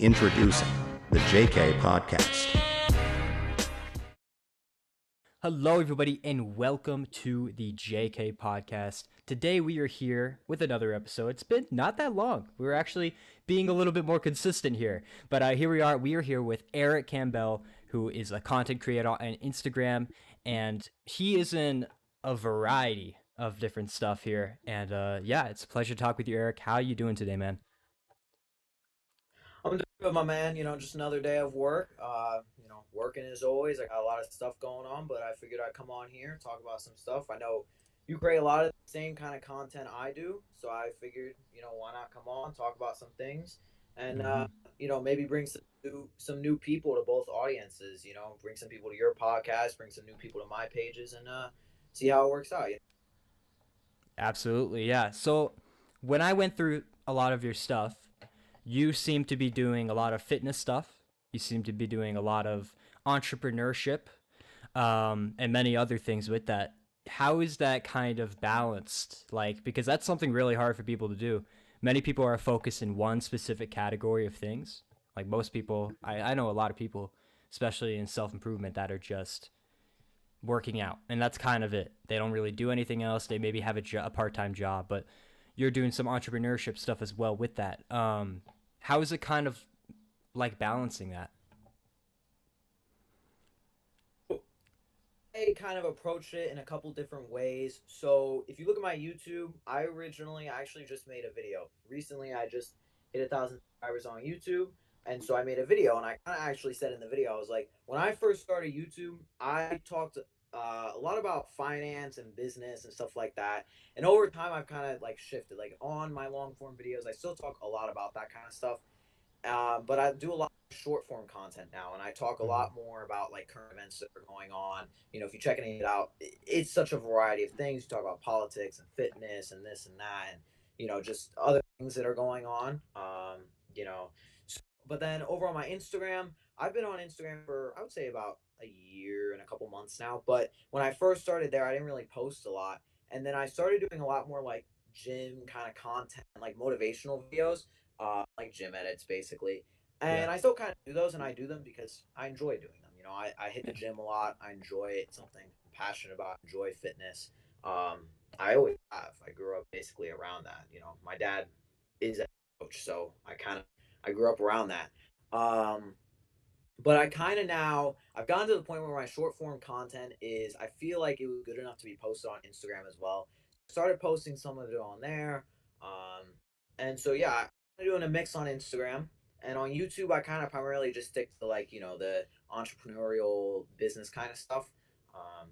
Introducing the JK Podcast. Hello, everybody, and welcome to the JK Podcast. Today, we are here with another episode. It's been not that long. We're actually being a little bit more consistent here. But here we are. We are here with Eric Campbell, who is a content creator on Instagram, and he is in a variety of different stuff here. And yeah, it's a pleasure to talk with you, Eric. How are you doing today, man? I'm doing good, my man. Just another day of work. Working as always. I got a lot of stuff going on, but I figured I'd come on here, talk about some stuff. I know you create a lot of the same kind of content I do, so I figured, why not come on, talk about some things, and Mm-hmm. maybe bring some new people to both audiences. Bring some people to your podcast, bring some new people to my pages, and see how it works out. Absolutely, yeah. So when I went through a lot of your stuff, you seem to be doing a lot of fitness stuff. You seem to be doing a lot of entrepreneurship, and many other things with that. How is that kind of balanced? Like, because that's something really hard for people to do. Many people are focused in one specific category of things. Like most people, I know a lot of people, especially in self improvement, that are just working out, and that's kind of it. They don't really do anything else. They maybe have a part time job, but you're doing some entrepreneurship stuff as well with that. How is it kind of like balancing that? I kind of approached it in a couple different ways. So if you look at my YouTube, I actually just made a video. Recently, I just hit 1,000 subscribers on YouTube, and so I made a video, and I kind of actually said in the video, I was like, when I first started YouTube, I talked a lot about finance and business and stuff like that. And over time, I've kind of like shifted. Like on my long form videos, I still talk a lot about that kind of stuff, but I do a lot of short form content now, and I talk a Mm-hmm. lot more about like current events that are going on. If you're checking it out, it's such a variety of things. You talk about politics and fitness and this and that, and just other things that are going on. You know, but then over on my Instagram, I've been on Instagram for I would say about a year and a couple months now. But when I first started there, I didn't really post a lot, and then I started doing a lot more like gym kind of content, like motivational videos, like gym edits basically. Yeah. And I still kind of do those, and I do them because I enjoy doing them. I hit the Yeah. gym a lot. I enjoy it. It's something I'm passionate about. I enjoy fitness. I always have. I grew up basically around that. My dad is a coach, so I grew up around that. Um, but I kind of now I've gotten to the point where my short form content is I feel like it was good enough to be posted on Instagram as well. Started posting some of it on there, um, and so yeah, I'm doing a mix on Instagram and on YouTube. I kind of primarily just stick to like the entrepreneurial business kind of stuff. Um,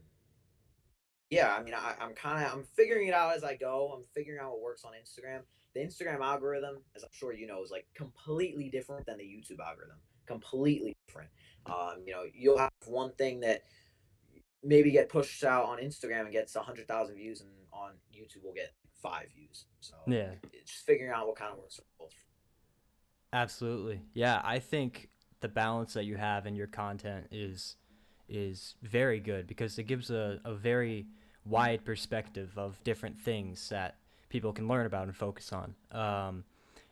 yeah, I mean, I'm figuring it out as I go. I'm figuring out what works on Instagram. The Instagram algorithm, as I'm sure you know, is like completely different than the YouTube algorithm. Completely different. You'll have one thing that maybe get pushed out on Instagram and gets 100,000 views, and on YouTube will get 5 views. So Yeah. it's just figuring out what kind of works for both. Absolutely. Yeah, I think the balance that you have in your content is very good because it gives a very wide perspective of different things that people can learn about and focus on.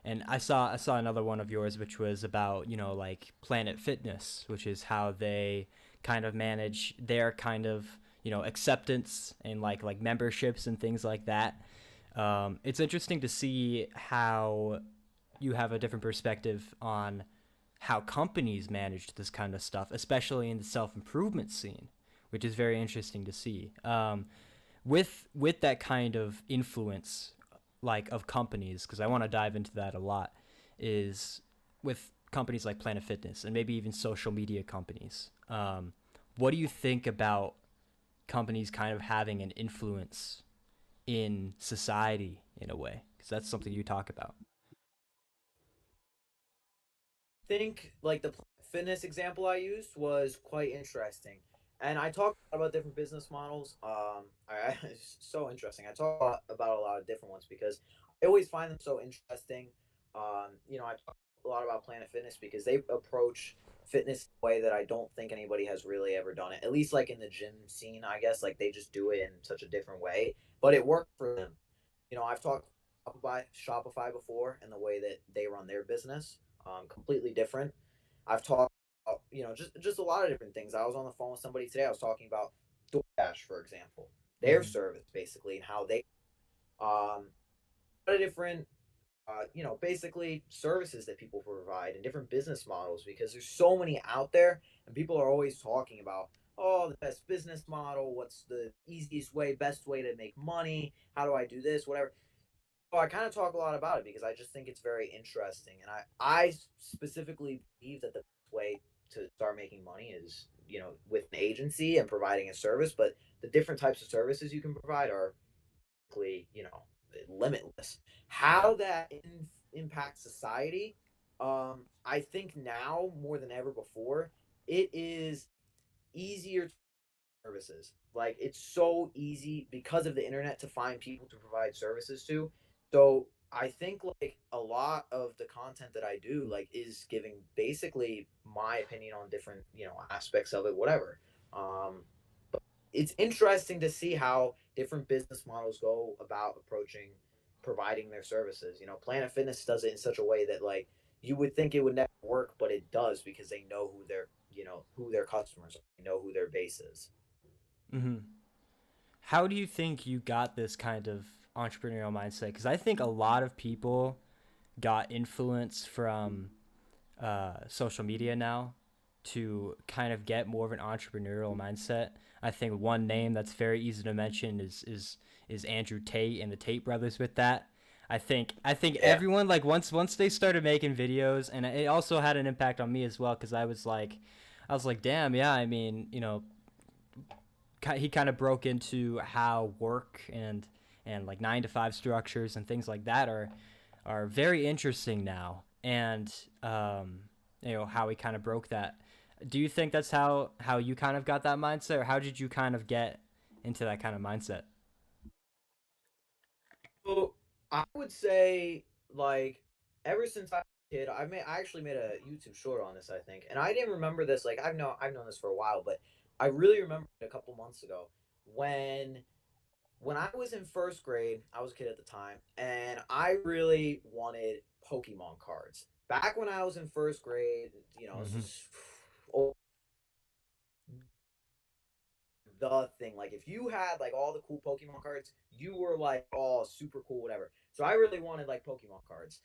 And I saw another one of yours which was about like Planet Fitness, which is how they kind of manage their kind of acceptance and like memberships and things like that. It's interesting to see how you have a different perspective on how companies manage this kind of stuff, especially in the self improvement scene, which is very interesting to see. With that kind of influence, like of companies, because I want to dive into that a lot, is with companies like Planet Fitness and maybe even social media companies. What do you think about companies kind of having an influence in society in a way? Because that's something you talk about. Think like the fitness example I used was quite interesting, and I talked about different business models. It's so interesting. I talk about a lot of different ones because I always find them so interesting. I talk a lot about Planet Fitness because they approach fitness in a way that I don't think anybody has really ever done it. At least like in the gym scene, I guess like they just do it in such a different way, but it worked for them. I've talked about Shopify before and the way that they run their business. completely different. I've talked about, just a lot of different things. I was on the phone with somebody today. I was talking about DoorDash, for example, their Mm-hmm. service basically, and how they a lot of different basically services that people provide and different business models, because there's so many out there and people are always talking about, oh, the best business model, what's the easiest way, best way to make money, how do I do this, whatever. So I kind of talk a lot about it because I just think it's very interesting, and I specifically believe that the best way to start making money is, with an agency and providing a service, but the different types of services you can provide are you know limitless. How that impacts society, I think now more than ever before, it is easier services. Like, it's so easy because of the internet to find people to provide services to. So I think like a lot of the content that I do like is giving basically my opinion on different aspects of it, whatever. Um, it's interesting to see how different business models go about approaching providing their services. Planet Fitness does it in such a way that like you would think it would never work, but it does because they know who their customers are, they know who their base is. Mm-hmm. How do you think you got this kind of entrepreneurial mindset? Because I think a lot of people got influence from social media now to kind of get more of an entrepreneurial mindset. I think one name that's very easy to mention is Andrew Tate and the Tate brothers with that. I think Yeah. everyone, like, once they started making videos, and it also had an impact on me as well, because I was like, damn, yeah, I mean, he kind of broke into how work and like 9 to 5 structures and things like that are very interesting now, and how he kind of broke that. Do you think that's how you kind of got that mindset, or how did you kind of get into that kind of mindset? So I would say, like, ever since I was a kid, I actually made a YouTube short on this, I think, and I didn't remember this. Like, I've known this for a while, but I really remember it a couple months ago when when I was in first grade. I was a kid at the time, and I really wanted Pokemon cards. Back when I was in first grade, this Mm-hmm. is the thing. Like, if you had like all the cool Pokemon cards, you were like, oh, super cool, whatever. So I really wanted like Pokemon cards.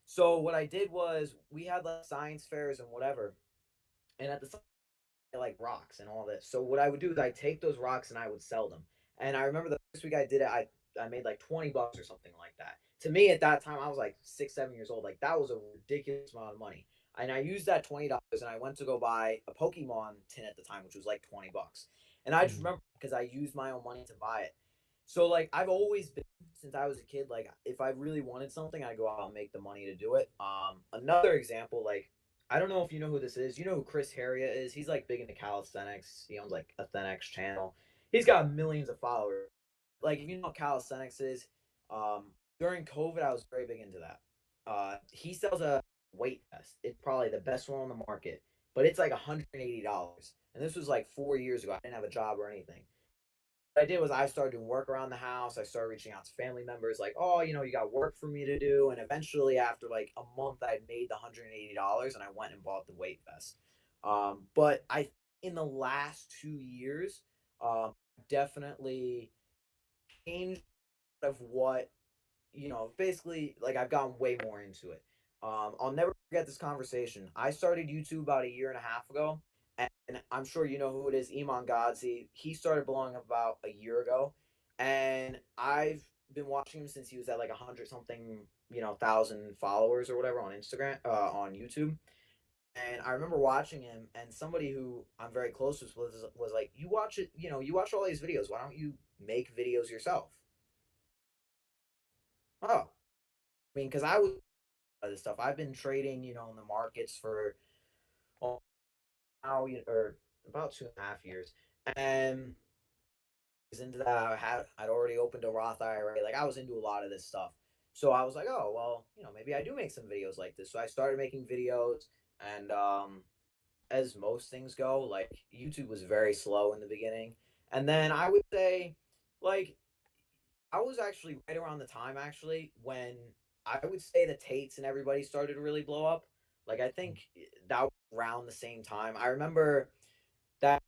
So what I did was we had like science fairs and whatever, and at the like rocks and all this. So what I would do is I'd take those rocks and I would sell them. And I remember the first week I did it, I made like $20 or something like that. To me at that time, I was like 6, 7 years old. Like, that was a ridiculous amount of money. And I used that $20 and I went to go buy a Pokemon tin at the time, which was like $20. And I just Mm-hmm. remember because I used my own money to buy it. So like I've always been, since I was a kid, like if I really wanted something, I go out and make the money to do it. Another example, like, I don't know if you know who this is. You know who Chris Heria is? He's like big into calisthenics. He owns like a Thenx channel. He's got millions of followers. Like, if you know what calisthenics is, during COVID, I was very big into that. He sells a weight vest. It's probably the best one on the market, but it's like $180. And this was like 4 years ago. I didn't have a job or anything. What I did was I started doing work around the house. I started reaching out to family members, like, oh, you got work for me to do. And eventually, after like a month, I had made the $180, and I went and bought the weight vest. But in the last 2 years, definitely changed of what basically, like, I've gotten way more into it. I'll never forget this conversation. I started YouTube about a year and a half ago, and I'm sure you know who it is, Iman Godzi. He started blowing up about a year ago, and I've been watching him since he was at like 100 something, thousand followers or whatever on Instagram, on YouTube. And I remember watching him, and somebody who I'm very close with was like, "You watch it, you watch all these videos. Why don't you make videos yourself?" Oh, I mean, because I was this stuff. I've been trading, in the markets for now, or about 2.5 years, and into that, I'd already opened a Roth IRA. Like, I was into a lot of this stuff, so I was like, oh well, maybe I do make some videos like this. So I started making videos, and as most things go, like, YouTube was very slow in the beginning, and then I would say, like, I was actually right around the time actually when I would say the Tates and everybody started to really blow up. Like I think that was around the same time. I remember that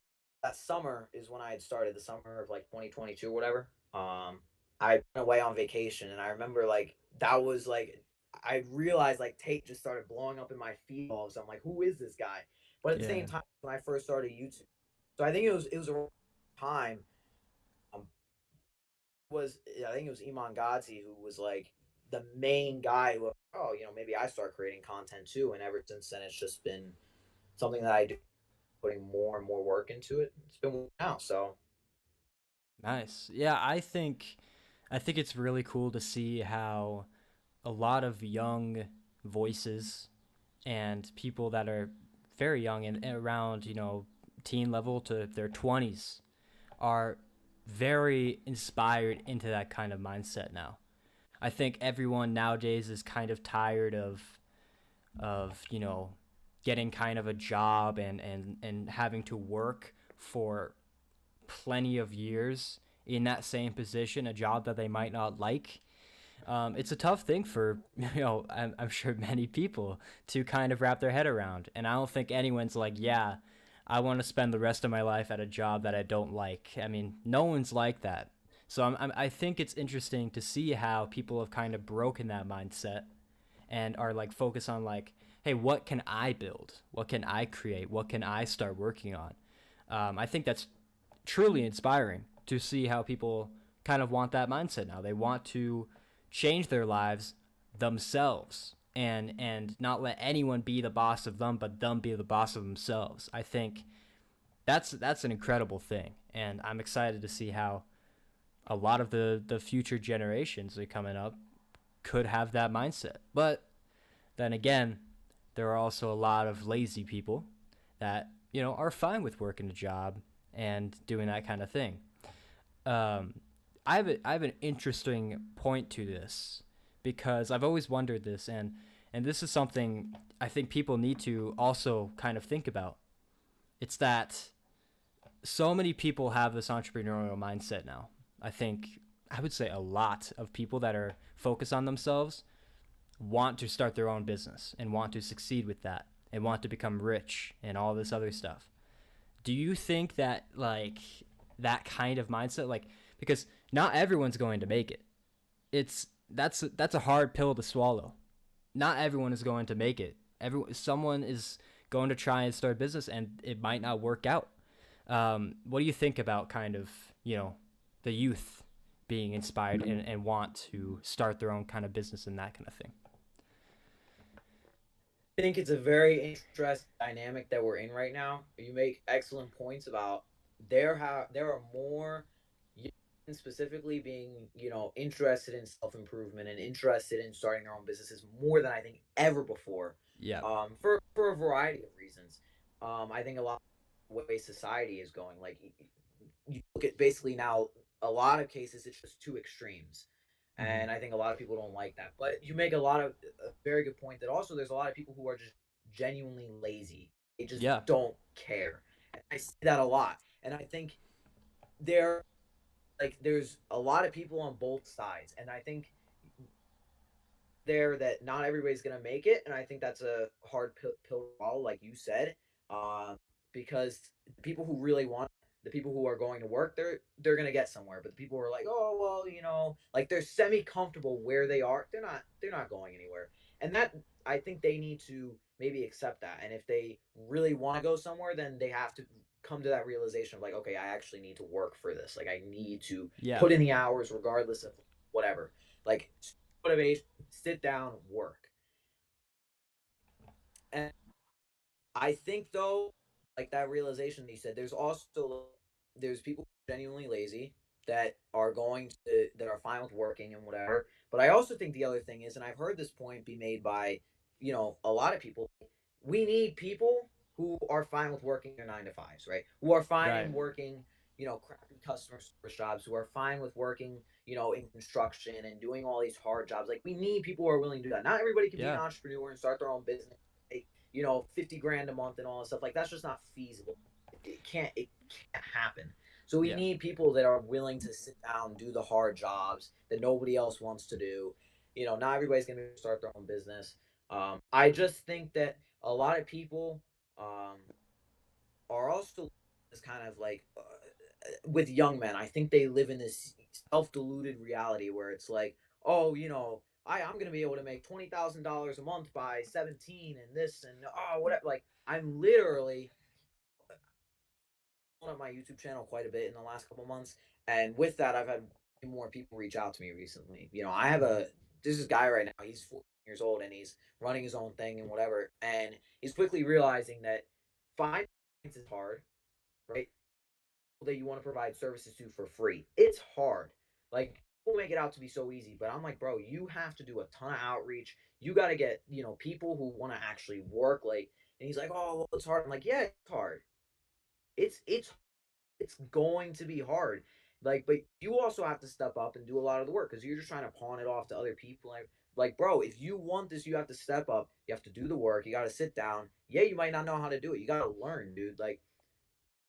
that summer is when I had started, the summer of like 2022 or whatever. I went away on vacation, and I remember like that was like I realized like Tate just started blowing up in my feed all of a sudden. I'm like, who is this guy? But at the Yeah. same time, when I first started YouTube, so I think it was a time um, was I think it was Iman Gadzhi who was like the main guy who, oh, maybe I start creating content too, and ever since then it's just been something that I do, putting more and more work into it. It's been working out. So Nice. Yeah, I think it's really cool to see how a lot of young voices and people that are very young and around, teen level to their 20s are very inspired into that kind of mindset now. I think everyone nowadays is kind of tired of getting kind of a job and having to work for plenty of years in that same position, a job that they might not like. It's a tough thing for I'm sure many people to kind of wrap their head around, and I don't think anyone's like, yeah, I want to spend the rest of my life at a job that I don't like. I mean, no one's like that. So I think it's interesting to see how people have kind of broken that mindset and are like focused on like, hey, what can I build? What can I create? What can I start working on? I think that's truly inspiring to see how people kind of want that mindset now. They want to change their lives themselves and not let anyone be the boss of them, but them be the boss of themselves. I think that's an incredible thing, and I'm excited to see how a lot of the future generations that are coming up could have that mindset. But then again, there are also a lot of lazy people that are fine with working a job and doing that kind of thing. Um, I have an interesting point to this because I've always wondered this, and this is something I think people need to also kind of think about. It's that so many people have this entrepreneurial mindset now. I think I would say a lot of people that are focused on themselves want to start their own business and want to succeed with that and want to become rich and all this other stuff. Do you think that like that kind of mindset, like, because not everyone's going to make it. That's a hard pill to swallow. Not everyone is going to make it. Someone is going to try and start a business and it might not work out. What do you think about kind of the youth being inspired and want to start their own kind of business and that kind of thing? I think it's a very interesting dynamic that we're in right now. You make excellent points about there are more young men specifically being interested in self improvement and interested in starting their own businesses more than I think ever before. Yeah. For a variety of reasons. I think a lot of the way society is going, like you look at basically now a lot of cases it's just two extremes, Hmm. and I think a lot of people don't like that. But you make a very good point that also there's a lot of people who are just genuinely lazy. They just Yeah. don't care. And I see that a lot, and I think there there's a lot of people on both sides, and I think there that not everybody's gonna make it, and I think that's a hard pill to swallow, like you said, um, because the people who really want, the people who are going to work, they're gonna get somewhere. But the people who are like, oh well, like they're semi comfortable where they are, they're not going anywhere, and that I think they need to maybe accept that, and if they really want to go somewhere, then they have to come to that realization of like, okay, I actually need to work for this. Like I need to Yeah. put in the hours regardless of whatever. Like motivation, sit down, work. And I think though, like that realization that you said, there's people genuinely lazy that are that are fine with working and whatever. But I also think the other thing is, and I've heard this point be made by a lot of people, we need people who are fine with working their 9 to 5s, right? Who are Right. fine working, crappy customer service jobs, who are fine with working, in construction and doing all these hard jobs. Like we need people who are willing to do that. Not everybody can be an Yeah. entrepreneur and start their own business, make, 50 grand a month and all that stuff. Like that's just not feasible. It can't happen. So we Yeah. need people that are willing to sit down, do the hard jobs that nobody else wants to do. Not everybody's gonna start their own business. I just think that a lot of people um, are also this kind of like with young men. I think they live in this self-deluded reality where it's like, oh, I'm gonna be able to make $20,000 a month by 17 and this and oh whatever. Like I'm literally on my YouTube channel quite a bit in the last couple months, and with that, I've had more people reach out to me recently. I have a this is guy right now. He's 14 years old and he's running his own thing and whatever, and he's quickly realizing that finding clients is hard, right? That you want to provide services to for free, it's hard. Like people make it out to be so easy, but I'm like, bro, you have to do a ton of outreach. You got to get people who want to actually work. Like, and he's like, oh, well, it's hard. I'm like, yeah, it's hard. It's going to be hard. Like, but you also have to step up and do a lot of the work because you're just trying to pawn it off to other people. Like, bro, if you want this, you have to step up. You have to do the work. You got to sit down. Yeah, you might not know how to do it. You got to learn, dude. Like,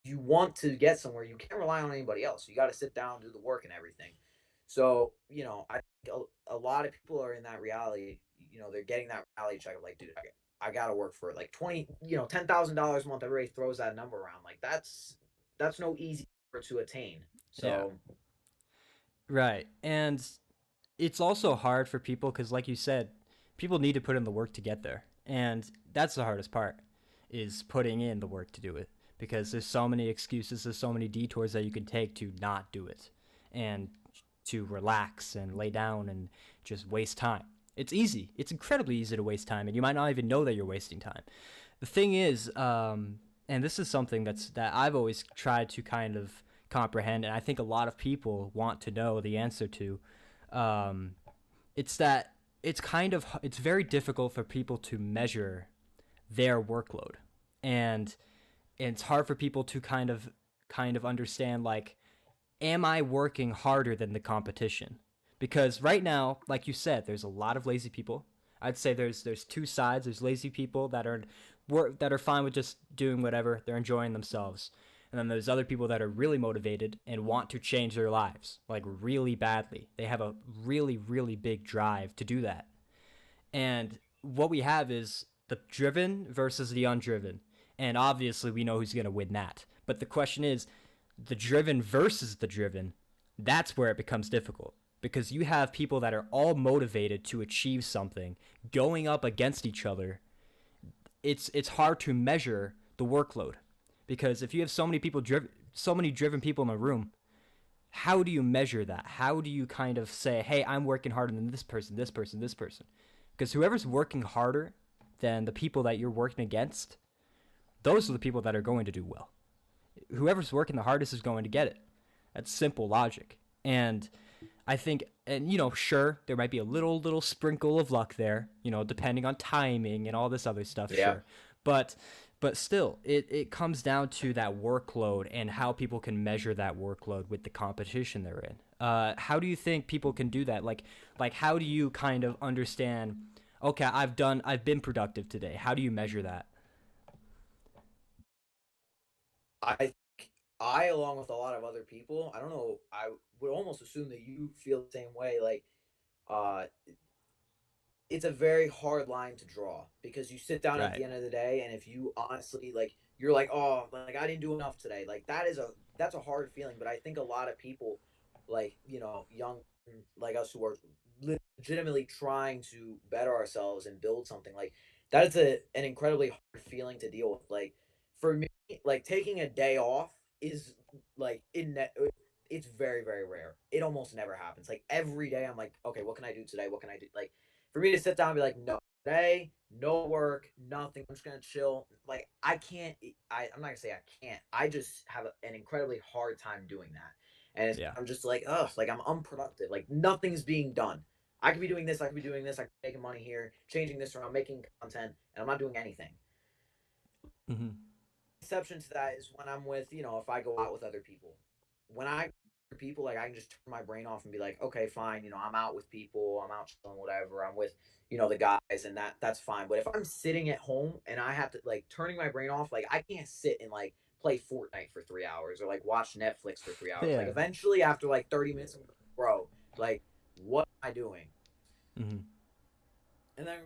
you want to get somewhere, you can't rely on anybody else. You got to sit down, do the work, and everything. So, I think a lot of people are in that reality. They're getting that reality check of like, dude, I got to work for it. Like 20, $10,000 a month. Everybody throws that number around. Like that's no easy number to attain. Yeah. So Right. And it's also hard for people because, like you said, people need to put in the work to get there. And that's the hardest part is putting in the work to do it because there's so many excuses, there's so many detours that you can take to not do it and to relax and lay down and just waste time. It's easy. It's incredibly easy to waste time, and you might not even know that you're wasting time. The thing is, and this is something that I've always tried to kind of comprehend, and I think a lot of people want to know the answer to. Um, it's that it's very difficult for people to measure their workload, and it's hard for people to kind of understand like, am I working harder than the competition? Because right now, like you said, there's a lot of lazy people. I'd say there's two sides. There's lazy people that are fine with just doing whatever. They're enjoying themselves. And then there's other people that are really motivated and want to change their lives, like really badly. They have a really, really big drive to do that. And what we have is the driven versus the undriven. And obviously, we know who's going to win that. But the question is the driven versus the driven. That's where it becomes difficult because you have people that are all motivated to achieve something going up against each other. It's hard to measure the workload because if you have so many driven people in a room, how do you measure that? How do you kind of say, hey, I'm working harder than this person, this person, this person? Because whoever's working harder than the people that you're working against, those are the people that are going to do well. Whoever's working the hardest is going to get it. That's simple logic. And I think, and sure, there might be a little sprinkle of luck there, depending on timing and all this other stuff, yeah, sure. But still, it comes down to that workload and how people can measure that workload with the competition they're in. How do you think people can do that? Like how do you kind of understand? Okay, I've been productive today. How do you measure that? I I along with a lot of other people, I don't know, I would almost assume that you feel the same way. Like uh it's a very hard line to draw because you sit down at Right. the end of the day and if you honestly like you're like, oh, like I didn't do enough today, like that's a hard feeling. But I think a lot of people, like young like us who are legitimately trying to better ourselves and build something, like that is an incredibly hard feeling to deal with. Like for me, like taking a day off is like it's very very rare. It almost never happens. Like every day I'm like, okay, what can I do today, what can I do? Like for me to sit down and be like, no, today, no work, nothing. I'm just gonna chill. Like I can't. I'm not gonna say I can't. I just have an incredibly hard time doing that, and Yeah. I'm just like, ugh, like I'm unproductive. Like nothing's being done. I could be doing this. I could be doing this. I could be making money here, changing this around, making content, and I'm not doing anything. Mm-hmm. Exception to that is when I'm with, if I go out with other people. When I people, like I can just turn my brain off and be like, okay, fine, I'm out with people, I'm out chilling, whatever. I'm with, the guys, and that's fine. But if I'm sitting at home and I have to like turning my brain off, like I can't sit and like play Fortnite for 3 hours or like watch Netflix for 3 hours. Like Yeah. eventually, after like 30 minutes, I'm like, bro, like what am I doing? Mm-hmm. And then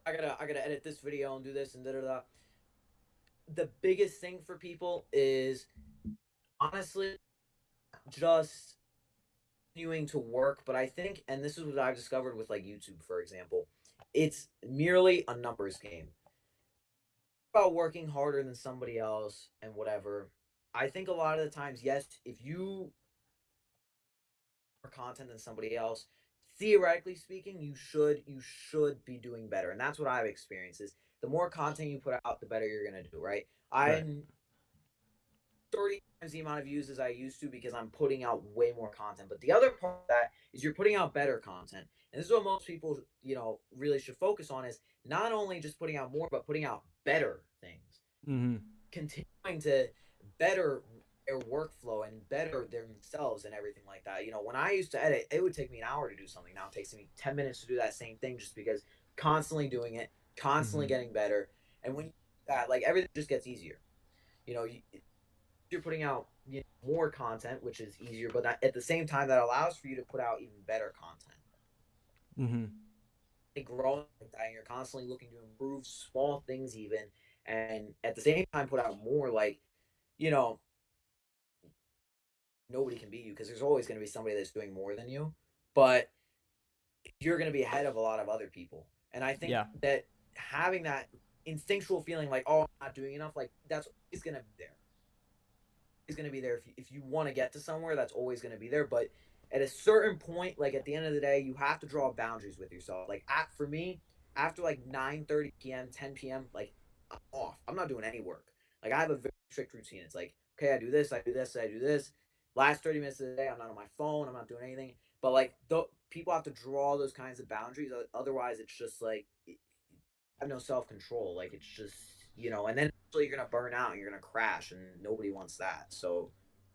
I gotta edit this video and do this and da da da. The biggest thing for people is honestly just continuing to work. But I think, and this is what I've discovered with like YouTube, for example, it's merely a numbers game. About working harder than somebody else and whatever. I think a lot of the times, yes, if you more content than somebody else, theoretically speaking, you should be doing better. And that's what I've experienced is the more content you put out, the better you're gonna do, right? Right. I'm 30 times the amount of views as I used to because I'm putting out way more content. But the other part of that is you're putting out better content. And this is what most people, really should focus on is not only just putting out more, but putting out better things. Mm-hmm. Continuing to better their workflow and better themselves and everything like that. When I used to edit, it would take me an hour to do something. Now it takes me 10 minutes to do that same thing just because constantly doing it, constantly Mm-hmm. getting better. And when you do that, like everything just gets easier. You know, you're putting out more content, which is easier, but that, at the same time, that allows for you to put out even better content. Mm-hmm. Growing like that, and you're constantly looking to improve small things, even, and at the same time, put out more. Like, you know, nobody can beat you because there's always going to be somebody that's doing more than you, but you're going to be ahead of a lot of other people. And I think Yeah. that having that instinctual feeling like, oh, I'm not doing enough, like that's always going to be there. Is going to be there if you want to get to somewhere. That's always going to be there. But at a certain point, like at the end of the day, you have to draw boundaries with yourself. Like for me, after like 9:30 p.m., 10 p.m., like I'm off. I'm not doing any work. Like I have a very strict routine. It's like, okay, I do this, I do this, I do this. Last 30 minutes of the day, I'm not on my phone. I'm not doing anything. But like, people have to draw those kinds of boundaries. Otherwise, it's just like have no self control. Like it's just and then eventually you're gonna burn out and you're gonna crash, and nobody wants that. So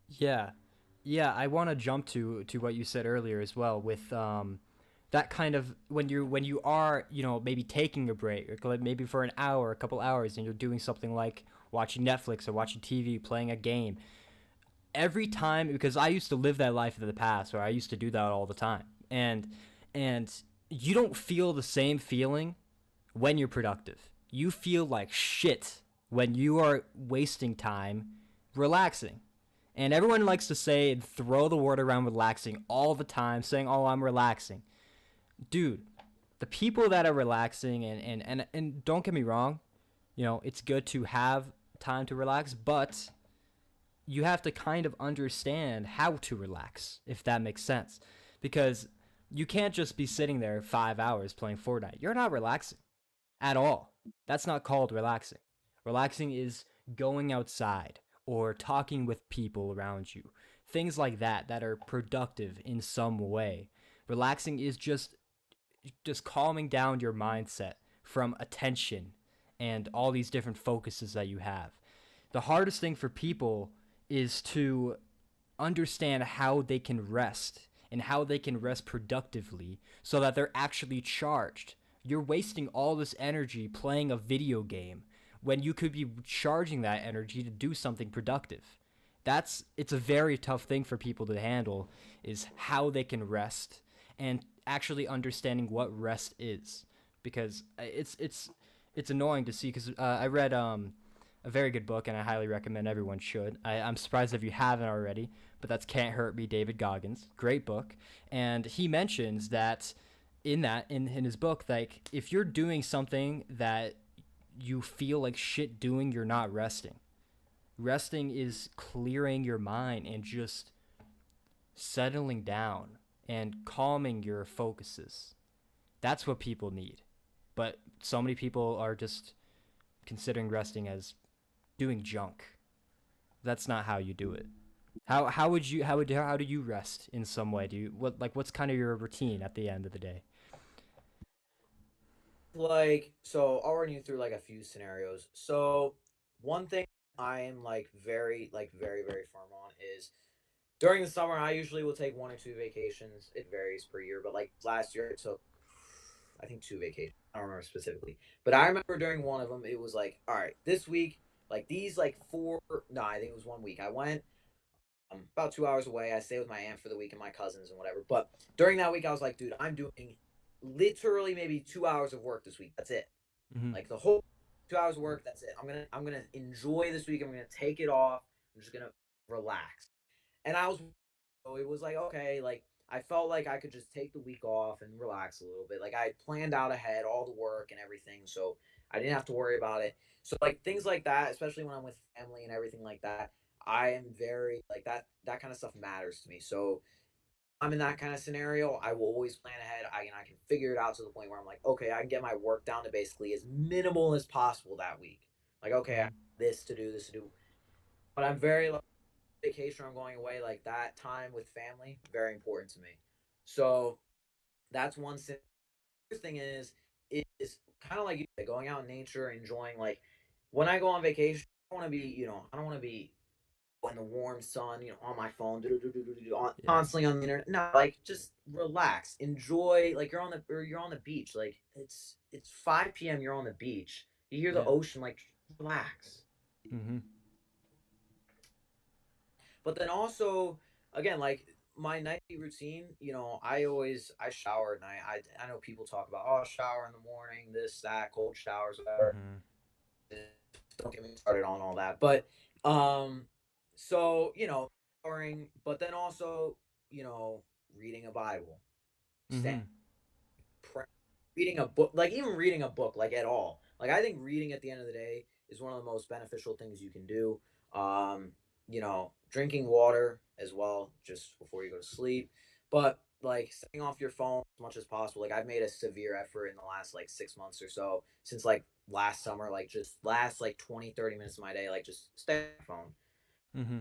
Yeah. Yeah, I want to jump to what you said earlier as well with that kind of when you are, maybe taking a break, or like maybe for an hour, a couple hours, and you're doing something like watching Netflix or watching TV, playing a game. Every time, because I used to live that life in the past where I used to do that all the time. And you don't feel the same feeling when you're productive. You feel like shit when you are wasting time relaxing. And everyone likes to say and throw the word around relaxing all the time, saying, "Oh, I'm relaxing." Dude, the people that are relaxing and don't get me wrong, it's good to have time to relax, but you have to kind of understand how to relax, if that makes sense. Because you can't just be sitting there 5 hours playing Fortnite. You're not relaxing at all. That's not called relaxing. Relaxing is going outside or talking with people around you. Things like that are productive in some way. Relaxing is just calming down your mindset from attention and all these different focuses that you have. The hardest thing for people is to understand how they can rest and how they can rest productively so that they're actually charged. You're wasting all this energy playing a video game when you could be charging that energy to do something productive. It's a very tough thing for people to handle, is how they can rest and actually understanding what rest is, because it's annoying to see, because I read a very good book, and I highly recommend everyone should. I'm surprised if you haven't already, but that's Can't Hurt Me, David Goggins. Great book. And he mentions that in his book, like, if you're doing something that you feel like shit doing, you're not resting. Resting is clearing your mind and just settling down and calming your focuses. That's what people need. But so many people are just considering resting as doing junk. That's not how you do it. How would you how do you rest in some way? Do you what's kind of your routine at the end of the day? so I'll run you through like a few scenarios. So one thing I am like very very firm on is during the summer I usually will take 1 or 2 vacations. It varies per year, but like last year I took I think 2 vacations. I don't remember specifically, but I remember during one of them it was like, all right, this week like these like four. No, I think it was one week. I went about 2 hours away. I stayed with my aunt for the week and my cousins and whatever. But during that week, I was like, dude, I'm doing literally maybe 2 hours of work this week. That's it. Mm-hmm. Like the whole 2 hours of work, that's it. I'm gonna enjoy this week. I'm gonna take it off. I'm just gonna relax. And I was, so it was like, okay, like I felt like I could just take the week off and relax a little bit. Like I had planned out ahead all the work and everything, so I didn't have to worry about it. So like things like that, especially when I'm with family and everything like that, I am very like that kind of stuff matters to me. So I'm in that kind of scenario, I will always plan ahead. I can figure it out to the point where I'm like, okay, I can get my work down to basically as minimal as possible that week. Like, okay, I have Mm-hmm. this to do. But I'm very like vacation or I'm going away, like that time with family, very important to me. So that's one thing. The thing is kind of like you said, going out in nature, enjoying like when I go on vacation, I want to be, I don't want to be in the warm sun, on my phone, Yeah. constantly on the internet. No, like just relax, enjoy. Like you're on the beach. Like it's 5 p.m. You're on the beach. You hear the Yeah. ocean. Like relax. Mm-hmm. But then also, again, like my nightly routine. I shower at night. I know people talk about shower in the morning, this that, cold showers, whatever. Mm-hmm. Don't get me started on all that. But so showering, but then also you know reading a Bible, stand, Mm-hmm. pray, reading a book, like even reading a book, like at all. Like I think reading at the end of the day is one of the most beneficial things you can do. Drinking water as well just before you go to sleep, but like staying off your phone as much as possible. Like I've made a severe effort in the last like 6 months or so since like last summer, like just last like 20-30 minutes of my day, like just stay on my phone. Mm-hmm.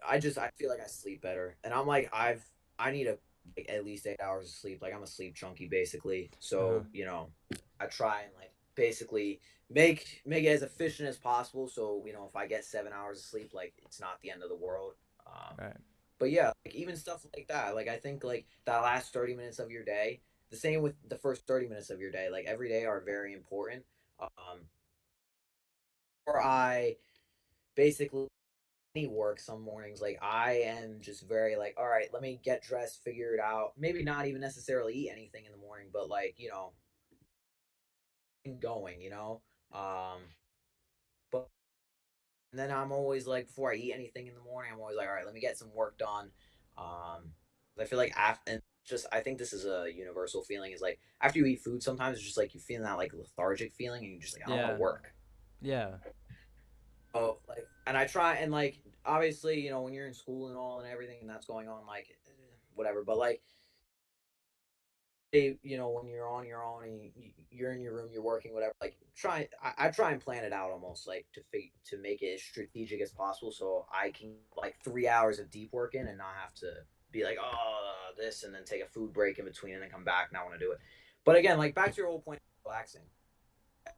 I feel like I sleep better, and I'm like I need like at least 8 hours of sleep. Like I'm a sleep junkie basically, Uh-huh. so I try and like basically make it as efficient as possible. So if I get 7 hours of sleep, like it's not the end of the world. Um, Right. but yeah, like even stuff like that. Like I think like that last 30 minutes of your day, the same with the first 30 minutes of your day. Like every day are very important. Or I basically work some mornings, like I am just very like, all right, let me get dressed, figure it out, maybe not even necessarily eat anything in the morning, but like going, but and then I'm always like, before I eat anything in the morning, I'm always like, all right, let me get some work done. I feel like after, and just I think this is a universal feeling, is like after you eat food sometimes it's just like you feel that like lethargic feeling and you just like, I don't want Yeah. to work. Yeah. Oh, like, and I try and like obviously when you're in school and all and everything and that's going on, like whatever, but like when you're on your own and you're in your room, you're working, whatever. Like I try and plan it out almost like to make it as strategic as possible, so I can like 3 hours of deep work in and not have to be like, this, and then take a food break in between and then come back and I want to do it. But again, like back to your whole point, of relaxing.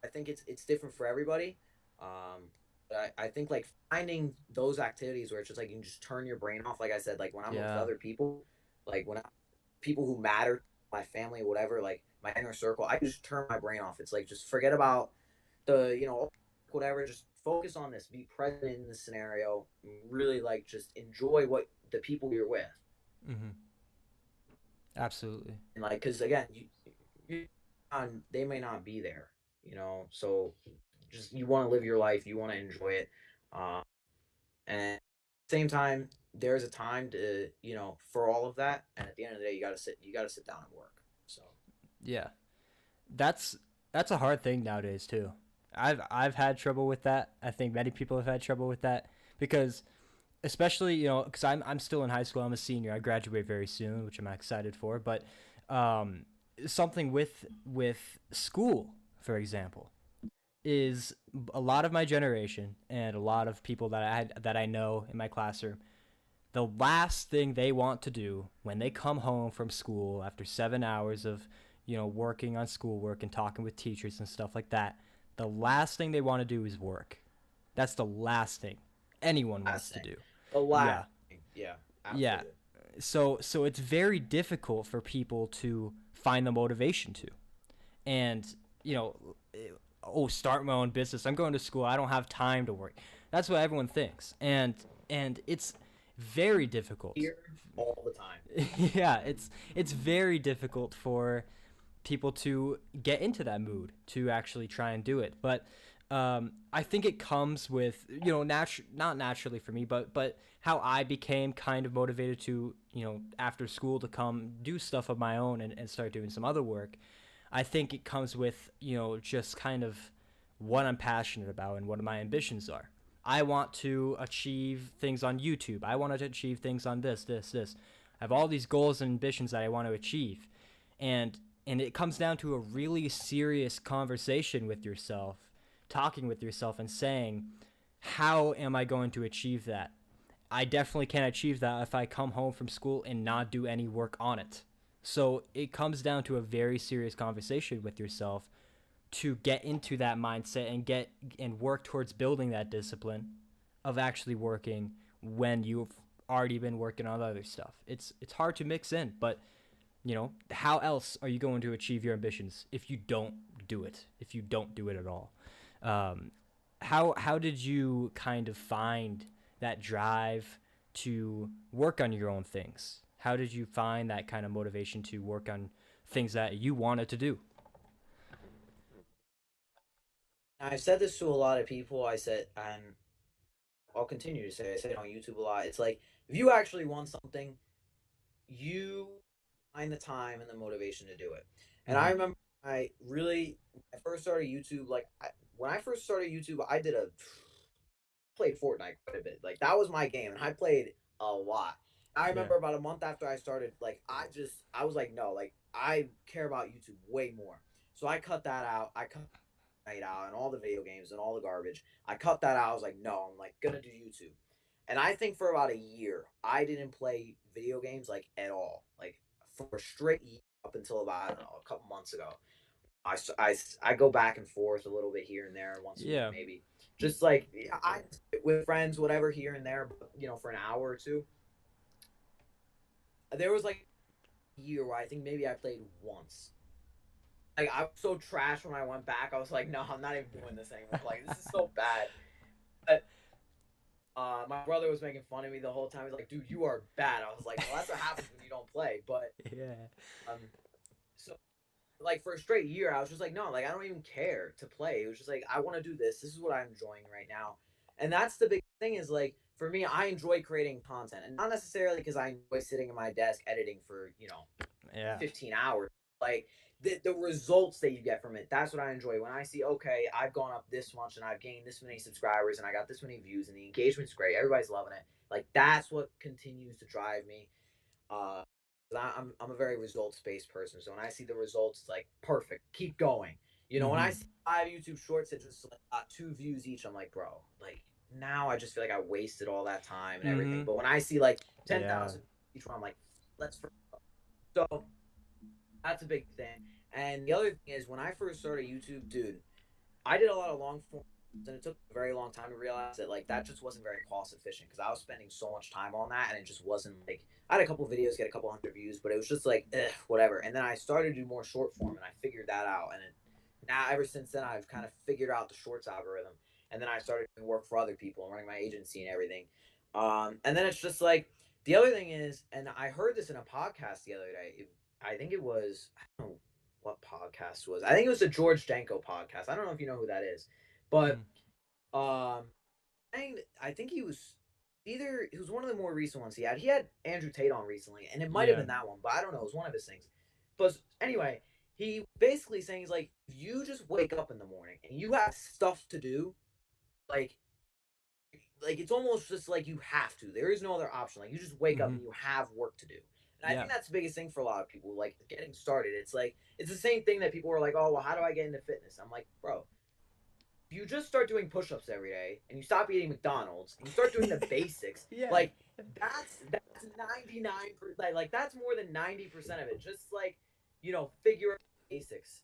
I think it's different for everybody. But I think like finding those activities where it's just like you can just turn your brain off. Like I said, like when I'm with Yeah. other people, like when I people who matter, my family, whatever, like my inner circle, I just turn my brain off. It's like just forget about the whatever. Just focus on this. Be present in the scenario. Really like just enjoy what the people you're with, Mm-hmm. Absolutely. and like because again, they may not be there. So just you want to live your life. You want to enjoy it. Um, and at the same time, there's a time to for all of that. And at the end of the day, you gotta sit down and work. So. Yeah. That's that's a hard thing nowadays too. I've had trouble with that. I think many people have had trouble with that because especially because I'm still in high school. I'm a senior. I graduate very soon, which I'm excited for. But um, something with school, for example, is a lot of my generation and a lot of people that I know in my classroom. The last thing they want to do when they come home from school after 7 hours of working on schoolwork and talking with teachers and stuff like that, the last thing they want to do is work. That's the last thing anyone wants Last to thing. do. The Yeah, last thing. Yeah, yeah. absolutely. So it's very difficult for people to find the motivation to, and you know, start my own business. I'm going to school. I don't have time to work. That's what everyone thinks, and it's very difficult. Here all the time. Yeah, it's very difficult for people to get into that mood to actually try and do it. But I think it comes with, not naturally for me, but how I became kind of motivated to, after school to come do stuff of my own and start doing some other work. I think it comes with, just kind of what I'm passionate about and what my ambitions are. I want to achieve things on YouTube. I want to achieve things on this. I have all these goals and ambitions that I want to achieve. And and it comes down to a really serious conversation with yourself, talking with yourself and saying, how am I going to achieve that? I definitely can't achieve that if I come home from school and not do any work on it. So it comes down to a very serious conversation with yourself to get into that mindset and get and work towards building that discipline of actually working when you've already been working on other stuff. It's hard to mix in, but how else are you going to achieve your ambitions if you don't do it? If you don't do it at all? Um, how did you kind of find that drive to work on your own things? How did you find that kind of motivation to work on things that you wanted to do? I've said this to a lot of people. I said, and I'll continue to say, I say it on YouTube a lot. It's like, if you actually want something, you find the time and the motivation to do it. And I Mm-hmm. remember when I first started YouTube, when I first started YouTube, I did a played Fortnite quite a bit. Like that was my game, and I played a lot. I Yeah. remember about a month after I started, I was like, no, like I care about YouTube way more. So I cut that out. I cut night out and all the video games and all the garbage. I cut that out. I was like, no, I'm like gonna do YouTube. And I think for about a year, I didn't play video games like at all, like for a straight year up until about I don't know a couple months ago. I go back and forth a little bit here and there once a week Yeah. maybe, just like I with friends whatever here and there, but, for an hour or two. There was like a year where I think maybe I played once. Like I was so trash when I went back. I was like, no, I'm not even doing this anymore. Like this is so bad. But my brother was making fun of me the whole time. He's like, dude, you are bad. I was like, well, that's what happens when you don't play. But Yeah. um, so like for a straight year, I was just like, no, like I don't even care to play. It was just like I want to do this. This is what I'm enjoying right now, and that's the big thing. Is like for me, I enjoy creating content, and not necessarily because I enjoy sitting at my desk editing for Yeah. 15 hours. Like the results that you get from it, that's what I enjoy. When I see, okay, I've gone up this much and I've gained this many subscribers and I got this many views and the engagement's great, everybody's loving it. Like that's what continues to drive me. Uh, I'm a very results based person. So when I see the results, it's like perfect, keep going. When I Mm-hmm. see 5 YouTube shorts that just like, got 2 views each, I'm like, bro, like now I just feel like I wasted all that time and everything. Mm-hmm. But when I see like Yeah. 10,000 each one, I'm like, let's. So that's a big thing. And the other thing is, when I first started YouTube, dude, I did a lot of long form, and it took a very long time to realize that like that just wasn't very cost efficient because I was spending so much time on that, and it just wasn't like I had a couple of videos get a couple hundred views, but it was just like whatever. And then I started to do more short form, and I figured that out. And now ever since then, I've kind of figured out the shorts algorithm, and then I started doing work for other people and running my agency and everything. And then it's just like the other thing is, and I heard this in a podcast the other day. I think it was I don't know what podcast was. I think it was the George Danko podcast. I don't know if you know who that is, but Mm. um, I think he was one of the more recent ones he had. He had Andrew Tate on recently, and it might have Yeah. been that one, but I don't know. It was one of his things. But anyway, he basically saying he's like, if you just wake up in the morning and you have stuff to do, like it's almost just like you have to. There is no other option. Like you just wake up Mm-hmm. and you have work to do. And I Yeah. think that's the biggest thing for a lot of people, like getting started. It's like it's the same thing that people are like, "Oh, well, how do I get into fitness?" I'm like, "Bro, if you just start doing push-ups every day and you stop eating McDonald's and you start doing the basics, Yeah. like that's 99%, like that's more than 90% of it. Just like, figure out basics.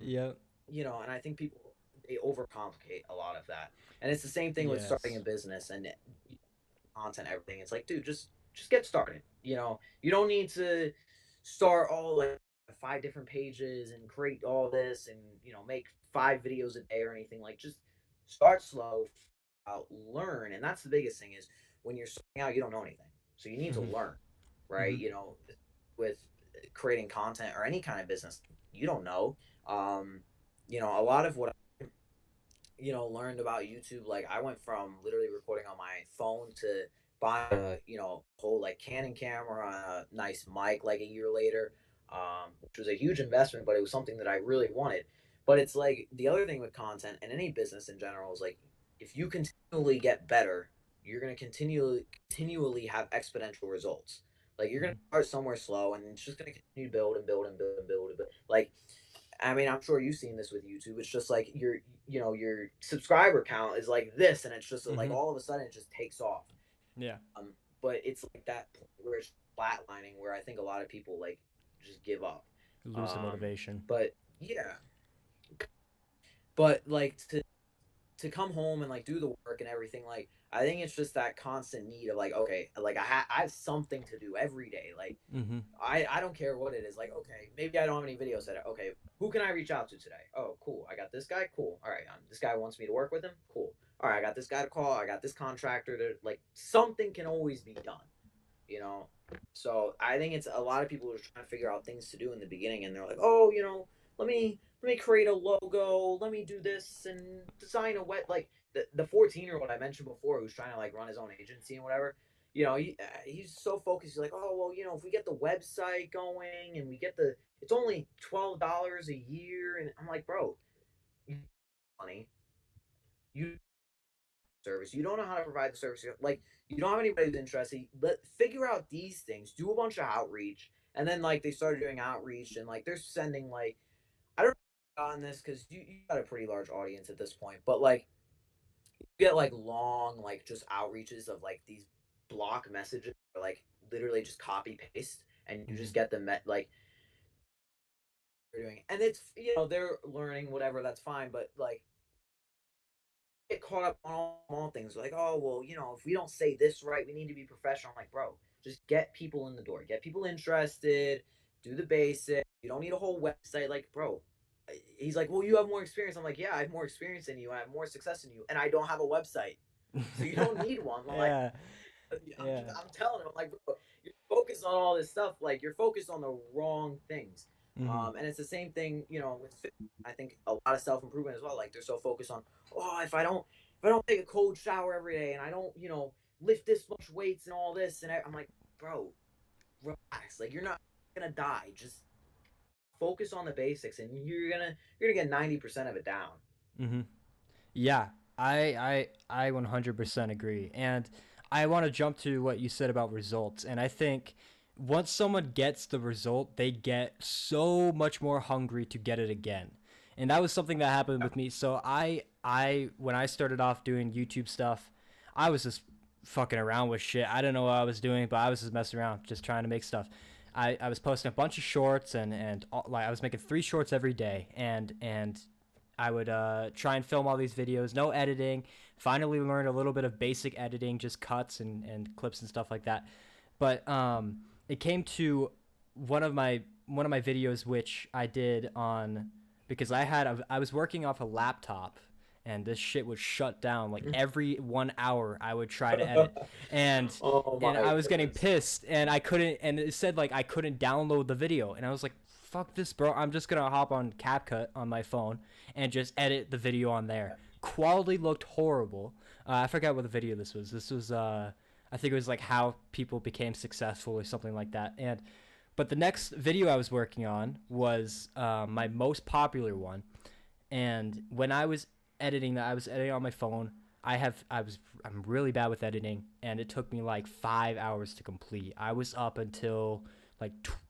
Yep. And I think people they overcomplicate a lot of that. And it's the same thing with starting a Yes. business and content, everything. It's like, dude, just get started. You don't need to start all like 5 different pages and create all this and make 5 videos a day or anything. Like, just start slow, learn, and that's the biggest thing is when you're starting out, you don't know anything, so you need to Mm-hmm. learn, right? Mm-hmm. With creating content or any kind of business. You don't know. Um, a lot of what learned about YouTube. Like I went from literally recording on my phone to buying a whole like Canon camera on a nice mic like a year later, which was a huge investment, but it was something that I really wanted. But it's like the other thing with content and any business in general is like if you continually get better, you're gonna continually have exponential results. Like you're gonna Mhm. start somewhere slow and it's just gonna continue to build and build and build and build. But like I mean, I'm sure you've seen this with YouTube. It's just like your subscriber count is like this, and it's just like Mhm. all of a sudden it just takes off. Yeah. But it's like that point where it's flatlining, where I think a lot of people like just give up. Lose the Um, motivation. but yeah, but like to come home and like do the work and everything, like I think it's just that constant need of like okay, like I have something to do every day, like Mhm. I don't care what it is. Like, okay, maybe I don't have any videos set up. Okay, who can I reach out to today? Oh, cool. I got this guy. Cool. All right. This guy wants me to work with him. Cool. All right. I got this guy to call. I got this contractor to like. Something can always be done. You know. So I think it's a lot of people are trying to figure out things to do in the beginning, and they're like, oh, let me create a logo. Let me do this and design a web like the 14-year-old I mentioned before who's trying to like run his own agency and whatever. He's so focused. He's like, oh well, if we get the website going and we get it's only $12 a year, and I'm like, bro, you money, you service, you don't know how to provide the service, like you don't have anybody who's interested. Let figure out these things, do a bunch of outreach, and then like they started doing outreach and like they're sending like I don't know on this because you got a pretty large audience at this point, but like you get like long like just outreaches of like these block messages or like literally just copy paste and you just Mhm. get them like they're doing and it's they're learning whatever, that's fine, but like get caught up on all small things like oh well if we don't say this right we need to be professional. I'm like bro, just get people in the door, get people interested, do the basics. You don't need a whole website, like bro. He's like well you have more experience. I'm like yeah, I have more experience than you, I have more success than you, and I don't have a website, so you don't need one. I'm like Yeah. Yeah. I'm telling him, I'm like, bro, you're focused on all this stuff. Like, you're focused on the wrong things. Mhm. And it's the same thing, with fitness. I think a lot of self improvement as well. Like, they're so focused on, oh, if I don't take a cold shower every day and I don't, lift this much weights and all this, and I'm like, bro, relax. Like, you're not gonna die. Just focus on the basics, and you're gonna get 90% of it down. Mhm. Yeah, I 100% agree. And I want to jump to what you said about results. And I think once someone gets the result, they get so much more hungry to get it again. And that was something that happened with me. So I when I started off doing YouTube stuff, I was just fucking around with shit. I don't know what I was doing, but I was just messing around, just trying to make stuff. I was posting a bunch of shorts and like I was making 3 shorts every day and I would try and film all these videos, no editing. Finally learned a little bit of basic editing, just cuts and clips and stuff like that. But it came to one of my videos which I did on because I was working off a laptop and this shit would shut down like every 1 hour I would try to edit and Oh and my I was getting goodness. pissed and I couldn't and it said like I couldn't download the video and I was like fuck this bro, I'm just gonna hop on CapCut on my phone and just edit the video on there. Quality looked horrible. I forgot what the video this was. This was I think it was like how people became successful or something like that. And but the next video I was working on was my most popular one. And when I was editing that, I was editing on my phone. I'm really bad with editing, and it took me like 5 hours to complete. I was up until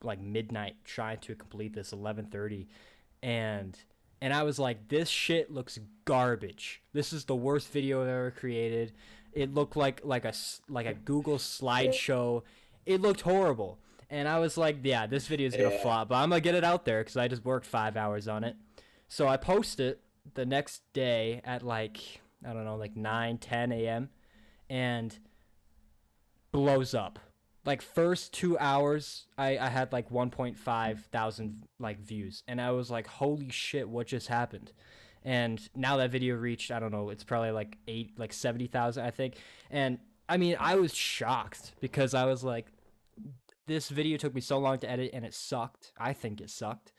like midnight trying to complete this 11:30, and and I was like, this shit looks garbage. This is the worst video I've ever created. It looked like a Google slideshow. It looked horrible. And I was like, yeah, this video is gonna Yeah. flop, but I'm gonna get it out there because I just worked 5 hours on it. So I post it the next day at like I don't know, like 9, 10 a.m. and blows up. Like first 2 hours, I had like 1.5 thousand like views, and I was like, holy shit, what just happened? And now that video reached, I don't know, it's probably like 70,000, I think. And I mean, I was shocked because I was like, this video took me so long to edit, and it sucked. I think it sucked,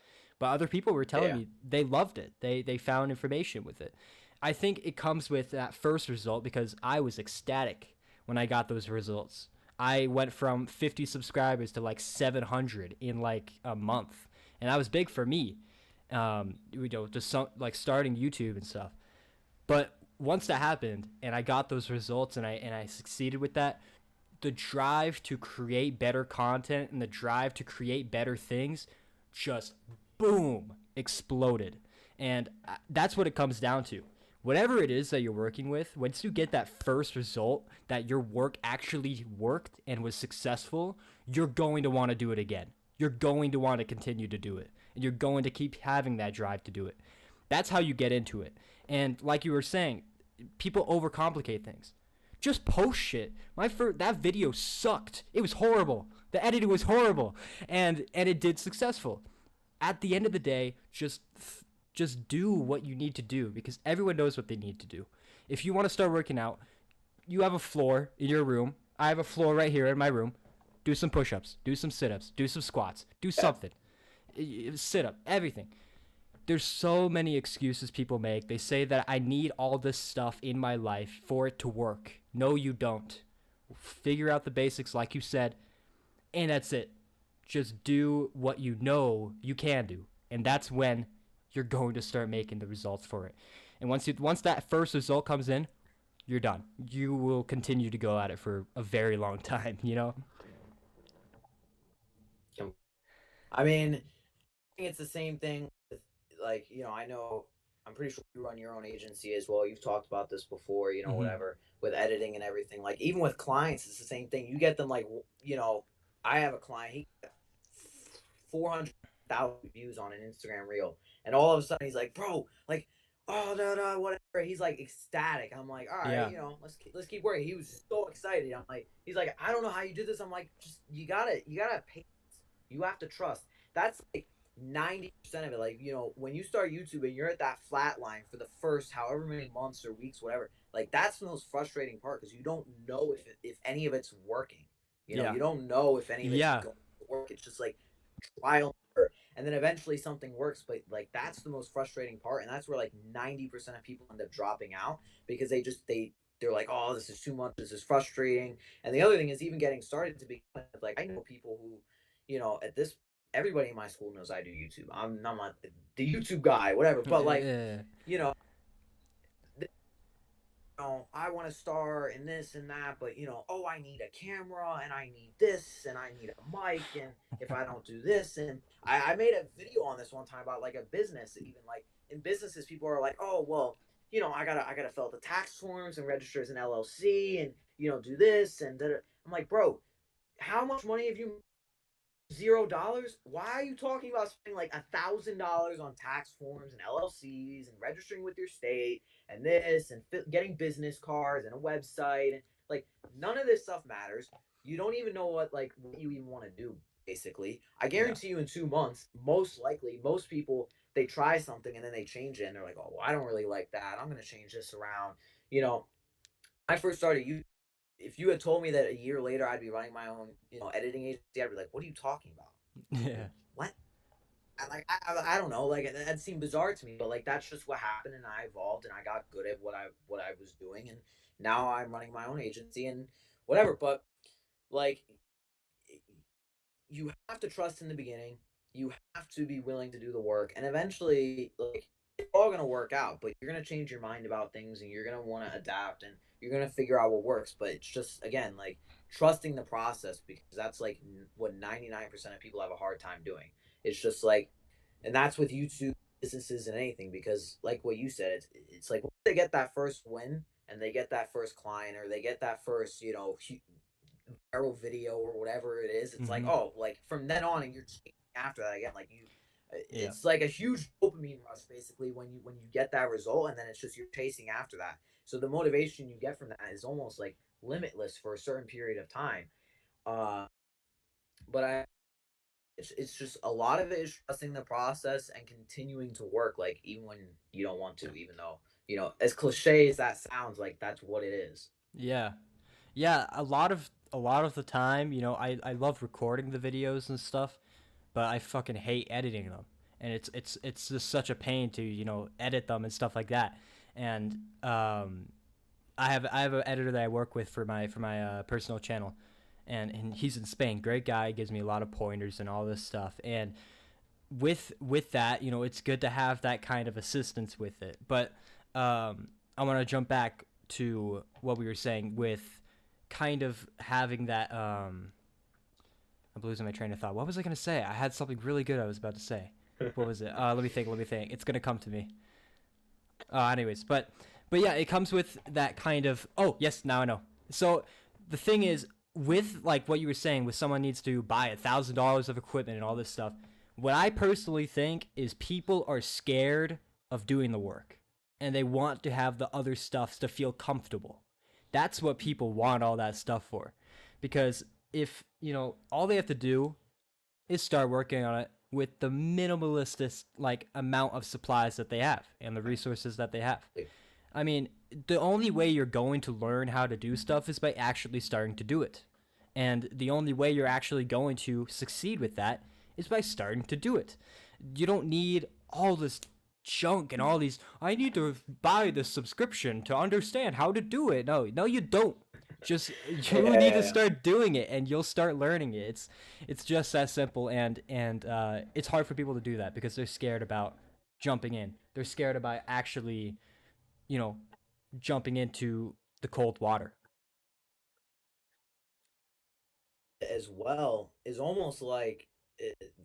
but other people were telling Yeah. me they loved it. They found information with it. I think it comes with that first result because I was ecstatic when I got those results. I went from 50 subscribers to like 700 in like a month, and that was big for me. Just like starting YouTube and stuff. But once that happened, and I got those results, and I succeeded with that, the drive to create better content and the drive to create better things just boom exploded. And that's what it comes down to. Whatever it is that you're working with, once you get that first result that your work actually worked and was successful, you're going to want to do it again. You're going to want to continue to do it. And you're going to keep having that drive to do it. That's how you get into it. And like you were saying, people overcomplicate things. Just post shit. That video sucked. It was horrible. The editing was horrible, and it did successful. At the end of the day, just do what you need to do because everyone knows what they need to do. If you want to start working out, you have a floor in your room. I have a floor right here in my room. Do some push-ups, do some sit-ups, do some squats, do something. Sit up, everything. There's so many excuses people make. They say that I need all this stuff in my life for it to work. No, you don't. Figure out the basics, like you said, and that's it. Just do what you know you can do, and that's when you're going to start making the results for it. And once that first result comes in, you're done. You will continue to go at it for a very long time. You know. I mean, think it's the same thing with, like, I know, I'm pretty sure you run your own agency as well. You've talked about this before, Mm-hmm. whatever, with editing and everything. Like, even with clients, it's the same thing. You get them, like, I have a client, he got 400,000 views on an Instagram reel. And all of a sudden he's like, bro, like, oh, no, no, whatever. He's like ecstatic. I'm like, all right, Yeah. let's keep working. He was so excited. I'm like, he's like, I don't know how you did this. I'm like, just, you gotta pay. You have to trust. That's like 90% of it. Like, when you start YouTube and you're at that flat line for the first however many months or weeks, whatever, like that's the most frustrating part because you don't know if any of it's working. Yeah. You don't know if any of it's Yeah. going to work. It's just like trial and error. And then eventually something works, but like that's the most frustrating part. And that's where like 90% of people end up dropping out because they're like, oh, this is too much. This is frustrating. And the other thing is even getting started to begin with. Like I know people who, at this everybody in my school knows I do YouTube. I'm not the YouTube guy, whatever. But like, Yeah. you know, I want to star in this and that, but oh, I need a camera and I need this and I need a mic, and if I don't do this, and I made a video on this one time about like a business, even like in businesses, people are like, oh, well, I gotta fill out the tax forms and register as an LLC and do this and da-da. I'm like, bro, how much money have you $0? Why are you talking about spending like $1,000 on tax forms and LLCs and registering with your state and this and getting business cards and a website, and like none of this stuff matters. You don't even know what you even want to do. Basically, I Yeah. guarantee you in 2 months, most likely, most people they try something and then they change it and they're like, oh, well, I don't really like that. I'm gonna change this around. You know, I first started if you had told me that a year later I'd be running my own, editing agency, I'd be like, what are you talking about? Yeah. What? I don't know. Like that seemed bizarre to me, but like that's just what happened, and I evolved, and I got good at what I was doing, and now I'm running my own agency and whatever. But like you have to trust in the beginning. You have to be willing to do the work, and eventually, like it's all gonna work out. But you're gonna change your mind about things, and you're gonna want to adapt, and you're gonna figure out what works. But it's just again like trusting the process because that's like what 99% of people have a hard time doing. It's just like, and that's with YouTube businesses and anything because like what you said, it's like once they get that first win and they get that first client or they get that first viral video or whatever it is, it's like, Mm-hmm. oh, like from then on, and you're chasing after that again. Like Yeah. it's like a huge dopamine rush basically when you get that result, and then it's just you're chasing after that. So the motivation you get from that is almost like limitless for a certain period of time. Uh, but it's just a lot of it is trusting the process and continuing to work, like even when you don't want to, even though as cliche as that sounds, like that's what it is. Yeah. Yeah, a lot of the time, I love recording the videos and stuff, but I fucking hate editing them. and it's just such a pain to edit them and stuff like that. And I have an editor that I work with for my personal channel, and he's in Spain. Great guy, gives me a lot of pointers and all this stuff. And with that, it's good to have that kind of assistance with it. But I want to jump back to what we were saying with kind of having that. I'm losing my train of thought. What was I gonna say? I had something really good I was about to say. What was it? Let me think. It's gonna come to me. Anyways, but yeah, it comes with that kind of. Oh yes, now I know. So the thing is, with like what you were saying, with someone needs to buy $1,000 of equipment and all this stuff. What I personally think is people are scared of doing the work, and they want to have the other stuff to feel comfortable. That's what people want all that stuff for, because if all they have to do is start working on it with the minimalist like amount of supplies that they have and the resources that they have. I mean, the only way you're going to learn how to do stuff is by actually starting to do it. And the only way you're actually going to succeed with that is by starting to do it. You don't need all this junk and all these, I need to buy this subscription to understand how to do it. No, you don't. Just you need to start doing it, and you'll start learning it. It's just that simple, and it's hard for people to do that because they're scared about jumping in. They're scared about actually, you know, jumping into the cold water. As well is almost like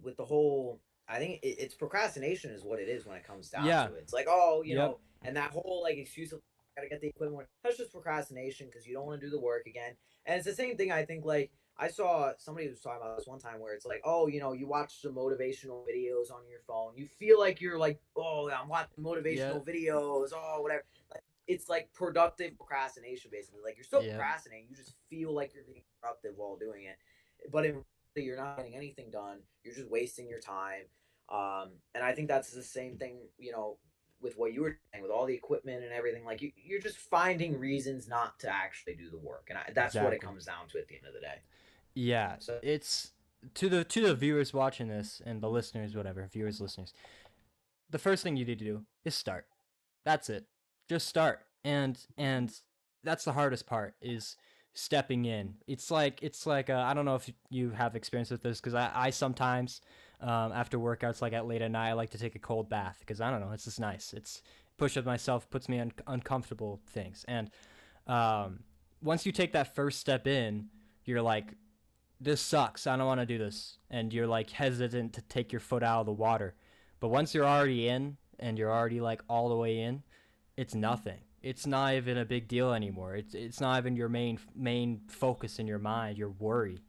with the whole. I think it's procrastination is what it is when it comes down Yeah. to it. It's like, oh, Yep. and that whole like excuse of gotta get the equipment. That's just procrastination because you don't want to do the work again. And it's the same thing. I think like I saw somebody was talking about this one time where it's like, oh, you watch some motivational videos on your phone. You feel like you're like, oh, I'm watching Yep. motivational videos, oh, whatever. Like, it's like productive procrastination, basically. Like you're still Yep. procrastinating. You just feel like you're being productive while doing it, but in reality, you're not getting anything done. You're just wasting your time. And I think that's the same thing, with what you were saying, with all the equipment and everything. Like you're just finding reasons not to actually do the work, and that's what it Exactly. comes down to at the end of the day. Yeah. So It's to the viewers watching this and the listeners, whatever, viewers, listeners. The first thing you need to do is start. That's it. Just start. And that's the hardest part is stepping in. It's like I don't know if you have experience with this because I sometimes after workouts like at late at night I like to take a cold bath because I don't know, it's just nice. It's pushes myself, puts me on uncomfortable things. And um, once you take that first step in, you're like, this sucks. I don't want to do this. And you're like hesitant to take your foot out of the water. But once you're already in and you're already like all the way in, it's nothing. It's not even a big deal anymore. It's not even your main focus in your mind, your worry.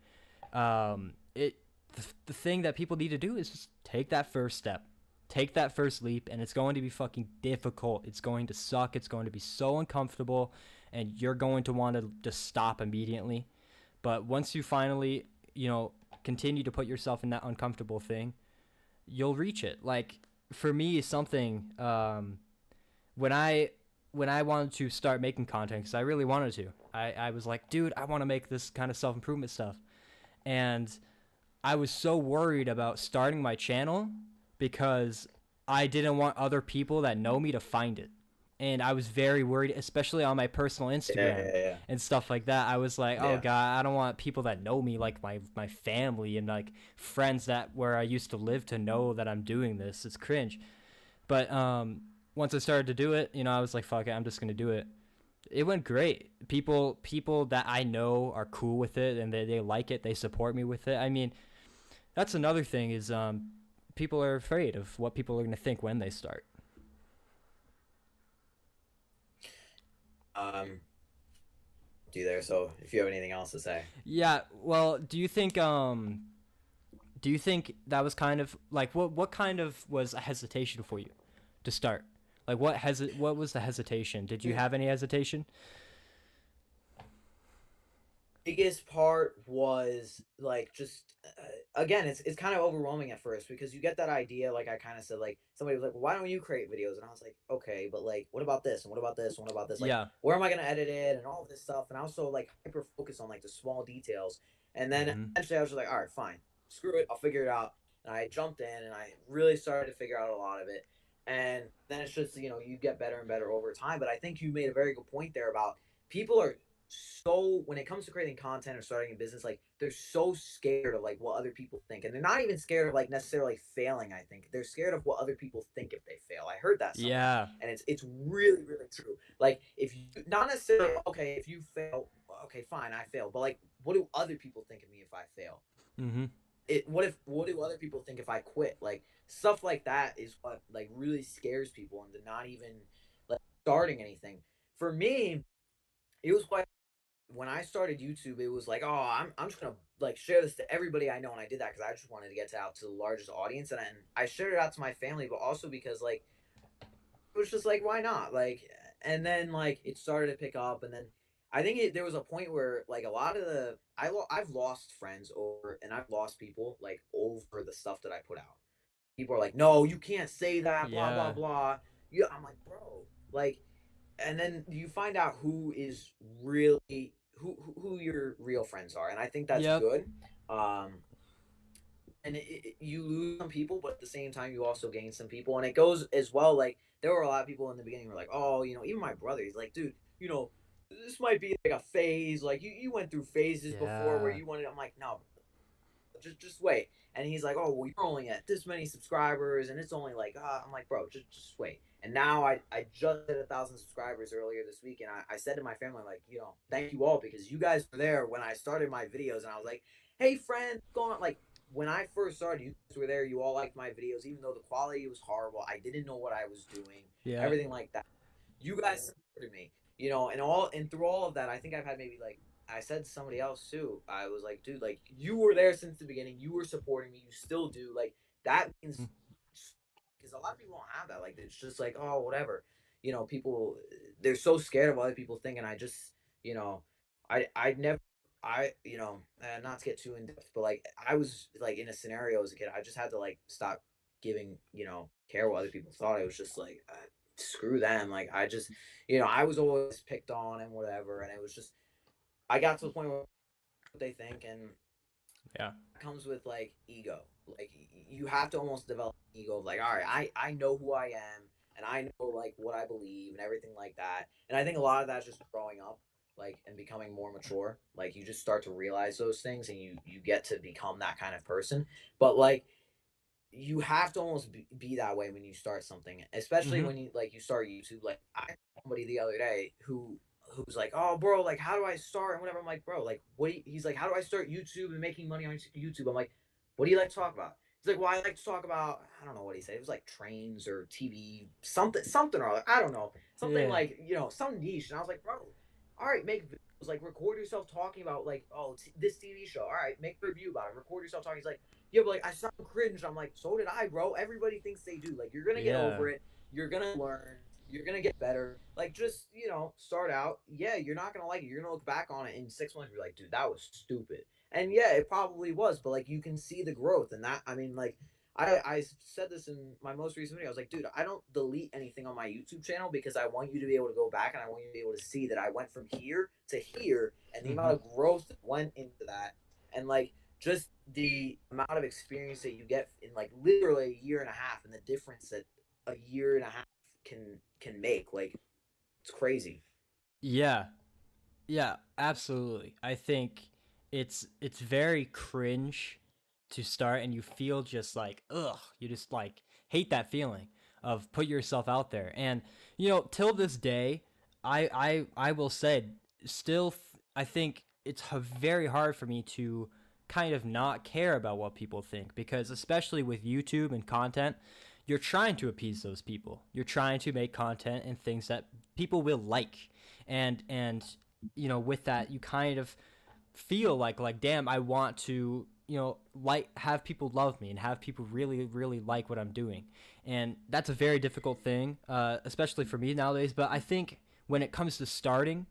The thing that people need to do is just take that first step. Take that first leap, and it's going to be fucking difficult. It's going to suck. It's going to be so uncomfortable, and you're going to want to just stop immediately. But once you finally, continue to put yourself in that uncomfortable thing, you'll reach it. Like for me, something when I wanted to start making content, because I really wanted to, I was like, dude, I want to make this kind of self improvement stuff, and I was so worried about starting my channel because I didn't want other people that know me to find it. And I was very worried, especially on my personal yeah, Instagram yeah, yeah, and stuff like that. I was like, oh yeah. God, I don't want people that know me, like my family and like friends that where I used to live, to know that I'm doing this. It's cringe. But once I started to do it, I was like, fuck it, I'm just gonna do it. It went great. People that I know are cool with it and they like it. They support me with it. I mean, that's another thing is people are afraid of what people are gonna think when they start. Um, do there. So if you have anything else to say, Yeah. Well, do you think that was kind of like what kind of was a hesitation for you to start? Like what was the hesitation? Did you have any hesitation? biggest part was like just again it's kind of overwhelming at first because you get that idea, like I kind of said, like somebody was like, well, why don't you create videos, and I was like, okay, but like what about this and what about this and what about this, like Yeah. where am I going to edit it and all of this stuff, and I was so like hyper focused on like the small details, and then Mhm. eventually I was just like, all right, fine, screw it, I'll figure it out. and I jumped in and I really started to figure out a lot of it. And then it's just, you get better and better over time. But I think you made a very good point there about people are so, when it comes to creating content or starting a business, like they're so scared of like what other people think. And they're not even scared of like necessarily failing, I think. They're scared of what other people think if they fail. I heard that somewhere. Yeah. And it's really, really true. Like if you not necessarily, okay, if you fail, okay, fine, I failed. But like what do other people think of me if I fail? Mm-hmm. What do other people think if I quit? Like stuff like that is what like really scares people into not even like starting anything. For me, it was quite when I started YouTube, it was like, oh, I'm just gonna like share this to everybody I know, and I did that because I just wanted to get out to the largest audience, and I shared it out to my family, but also because like it was just like, why not? Like, and then like it started to pick up, and then I think there was a point where like a lot of I've lost friends over, and I've lost people like over the stuff that I put out. People are like, no, you can't say that, blah blah Yeah. blah. Yeah, I'm like, bro, like, and then you find out who is really who your real friends are, and I think that's Yep. good. Um, and you lose some people, but at the same time, you also gain some people, and it goes as well. Like there were a lot of people in the beginning who were like, oh, even my brother, he's like, dude, this might be like a phase. Like you went through phases before where Yeah. you wanted. I'm like, no, just wait. And he's like, oh, well, you're only at this many subscribers, and it's only like, I'm like, bro, just wait. And now I just hit 1,000 subscribers earlier this week, and I said to my family, like, thank you all because you guys were there when I started my videos, and I was like, hey, friend, what's going on? Like when I first started, you guys were there. You all liked my videos, even though the quality was horrible. I didn't know what I was doing, Yeah. everything like that. You guys supported me, and through all of that, I think I've had maybe like I said to somebody else too. I was like, dude, like you were there since the beginning. You were supporting me. You still do. Like that means because a lot of people don't have that. Like it's just like, oh, whatever. People they're so scared of what other people think, and I just, you know, I never. Not to get too in depth, but like I was like in a scenario as a kid, I just had to like stop giving, care what other people thought. It was just like, screw them. Like I just, I was always picked on and whatever, and it was just I got to the point where what they think, and Yeah. it comes with like ego. Like you have to almost develop an ego of like, all right, I know who I am, and I know like what I believe and everything like that. And I think a lot of that's just growing up, like and becoming more mature. Like you just start to realize those things, and you get to become that kind of person. But like you have to almost be that way when you start something, especially Mm-hmm. when you start YouTube. Like I had somebody the other day who's like, oh, bro, like how do I start and whatever. I'm like, bro, like he's like, how do I start YouTube and making money on YouTube? I'm like, what do you like to talk about? He's like, well, I like to talk about, I don't know what he said. It was like trains or TV, something or other. I don't know, something Yeah. like some niche. And I was like, bro, all right, make videos, like record yourself talking about like, oh, this TV show. All right, make a review about it. Record yourself talking. He's like, yeah, but like I sound cringe. I'm like, so did I, bro. Everybody thinks they do. Like you're gonna get Yeah. over it. You're gonna learn. You're gonna get better. Like just start out. Yeah, you're not gonna like it. You're gonna look back on it in 6 months. And be like, dude, that was stupid. And yeah, it probably was. But like you can see the growth, and that I mean, like I said this in my most recent video. I was like, dude, I don't delete anything on my YouTube channel because I want you to be able to go back and I want you to be able to see that I went from here to here and the Mm-hmm. amount of growth that went into that. And like just the amount of experience that you get in like literally a year and a half and the difference that a year and a half can make, like it's crazy. Yeah. Yeah, absolutely. I think it's very cringe to start and you feel just like ugh, you just like hate that feeling of put yourself out there. And till this day, I will say still I think it's very hard for me to kind of not care about what people think because especially with YouTube and content, you're trying to appease those people. You're trying to make content and things that people will like. And with that you kind of feel like damn, I want to like have people love me and have people really really like what I'm doing. And that's a very difficult thing, especially for me nowadays. But I think when it comes to starting,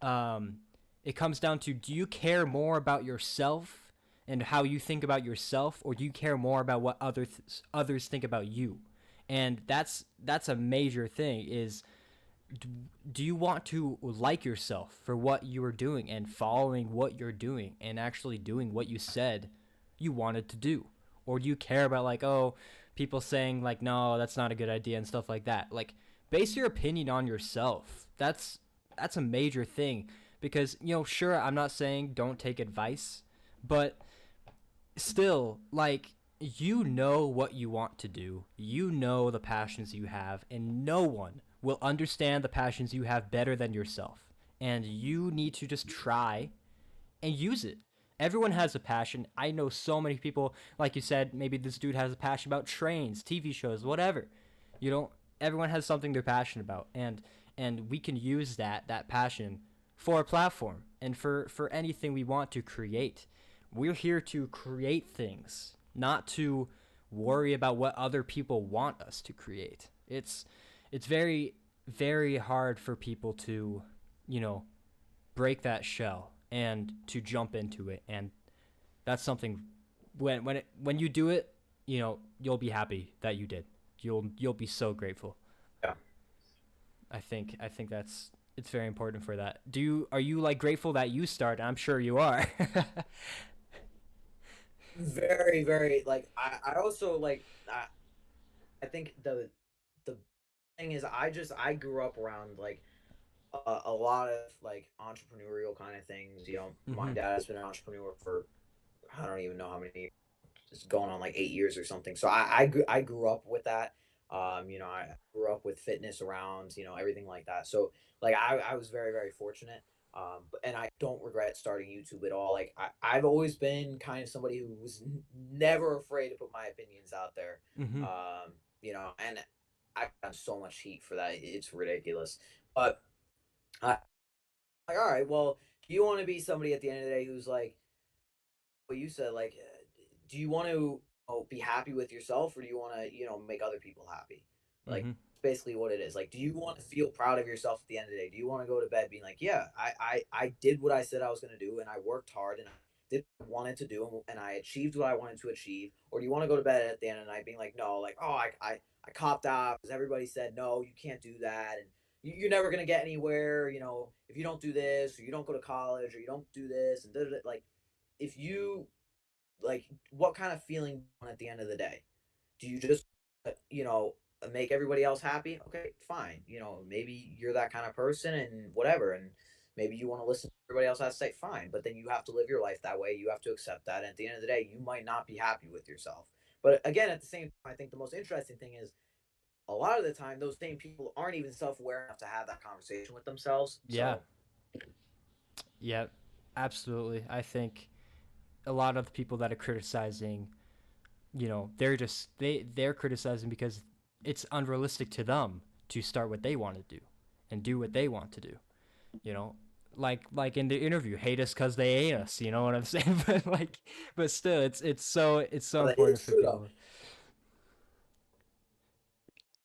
um, it comes down to, do you care more about yourself and how you think about yourself, or do you care more about what others think about you? And that's a major thing. Is do you want to like yourself for what you are doing and following what you're doing and actually doing what you said you wanted to do? Or do you care about like, oh, people saying like, no, that's not a good idea and stuff like that? Like, base your opinion on yourself. That's a major thing because, sure, I'm not saying don't take advice, but still, like, you know what you want to do. You know the passions you have, and no one will understand the passions you have better than yourself. And you need to just try and use it. Everyone has a passion. I know so many people, like you said, maybe this dude has a passion about trains, TV shows, whatever. You know, everyone has something they're passionate about, and we can use that passion for a platform and for anything we want to create. We're here to create things, not to worry about what other people want us to create. It's very very hard for people to, you know, break that shell and to jump into it, and that's something when you do it, you'll be happy that you did. You'll be so grateful. Yeah. I think that's it's very important for that. Are you like grateful that you started? I'm sure you are. Very, very like I also like I think the thing is I grew up around like a lot of like entrepreneurial kind of things. My Mhm. dad has been an entrepreneur for I don't even know how many, it's going on like 8 years or something. So I grew up with that. I grew up with fitness around, everything like that. So like I was very, very fortunate. And I don't regret starting YouTube at all. Like I've always been kind of somebody who was never afraid to put my opinions out there. Mhm. And I've gotten so much heat for that. It's ridiculous. But I like, all right, well, do you want to be somebody at the end of the day who's like, what you said, like, do you want to be happy with yourself, or do you want to, make other people happy? Like, Mhm. basically what it is. Like, do you want to feel proud of yourself at the end of the day? Do you want to go to bed being like, yeah, I did what I said I was going to do, and I worked hard, and I did what I wanted to do, and I achieved what I wanted to achieve? Or do you want to go to bed at the end of the night being like, no, like, oh, I copped out because everybody said, no, you can't do that, and you're never going to get anywhere, if you don't do this, or you don't go to college, or you don't do this, and like, if you like, what kind of feeling do you want at the end of the day? Do you just uh, you know make everybody else happy? Okay, fine. Maybe you're that kind of person, and whatever, and maybe you want to listen to everybody else has to say, fine, but then you have to live your life that way. You have to accept that, and at the end of the day you might not be happy with yourself. But again, at the same time, I think the most interesting thing is a lot of the time those same people aren't even self-aware enough to have that conversation with themselves. Yeah. So Yeah. Absolutely. I think a lot of the people that are criticizing, they're criticizing because it's unrealistic to them to start what they want to do and do what they want to do. you know like in the interview, hate us because they hate us, you know what I'm saying? But still, it's so important it's for true though. people.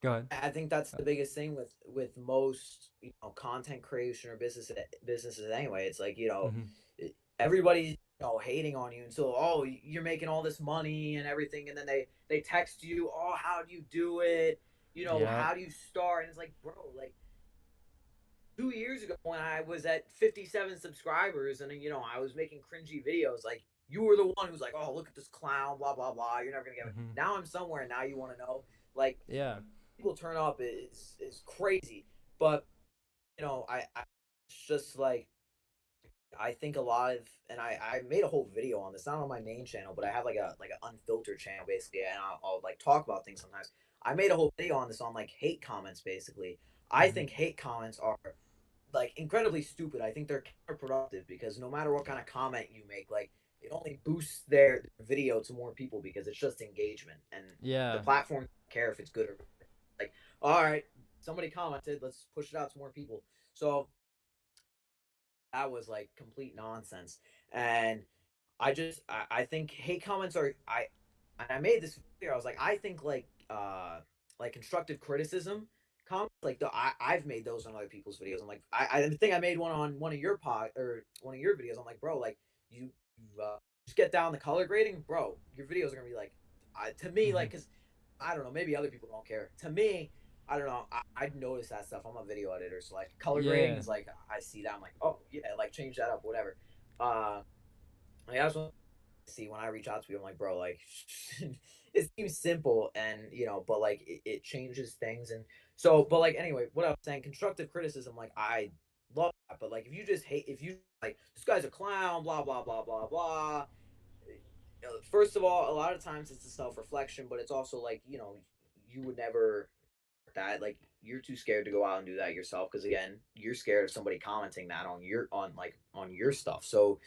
Go ahead. I think that's the biggest thing with most content creation or businesses anyway. It's like Mm-hmm. everybody's hating on you, and so you're making all this money and everything, and then they text you, oh, how do you do it? Yep. How do you start? And it's like, bro, like 2 years ago when I was at 57 subscribers, and I was making cringy videos, like you were the one who was like, oh, look at this clown, blah blah blah. You're never gonna get it. Mm-hmm. Now I'm somewhere, and now you want to know, like Yeah. people turn up is crazy. But I it's just like I think a lot of, and I made a whole video on this, not on my main channel, but I have like an unfiltered channel basically, and I'll like talk about things sometimes. I made a whole video on this on like hate comments basically. I Mm-hmm. think hate comments are like incredibly stupid. I think they're counterproductive because no matter what kind of comment you make, like it only boosts their video to more people because it's just engagement, and the Yeah. platform don't care if it's good or like, all right, somebody commented, let's push it out to more people. So that was like complete nonsense. And I think hate comments are I made this video. I was like, I think like constructive criticism comments, like I've made those on other people's videos. I'm like, I think I made one on one of your one of your videos. I'm like, bro, like you just get down the color grading, bro. Your videos are gonna be like, to me, Mm-hmm. like, cause I don't know, maybe other people don't care. To me, I don't know. I'd notice that stuff. I'm a video editor, so like color grading Yeah. is like I see that. I'm like, oh yeah, like change that up, whatever. Like that's one. see when I reach out to people, I'm like, bro, like it seems simple, and but like it changes things. And so, but like anyway, what I was saying, constructive criticism, like I love that, but like if you like this guy's a clown, blah blah blah blah blah. First of all, a lot of times it's a self reflection, but it's also like you would never that like you're too scared to go out and do that yourself because again you're scared of somebody commenting that on your stuff. So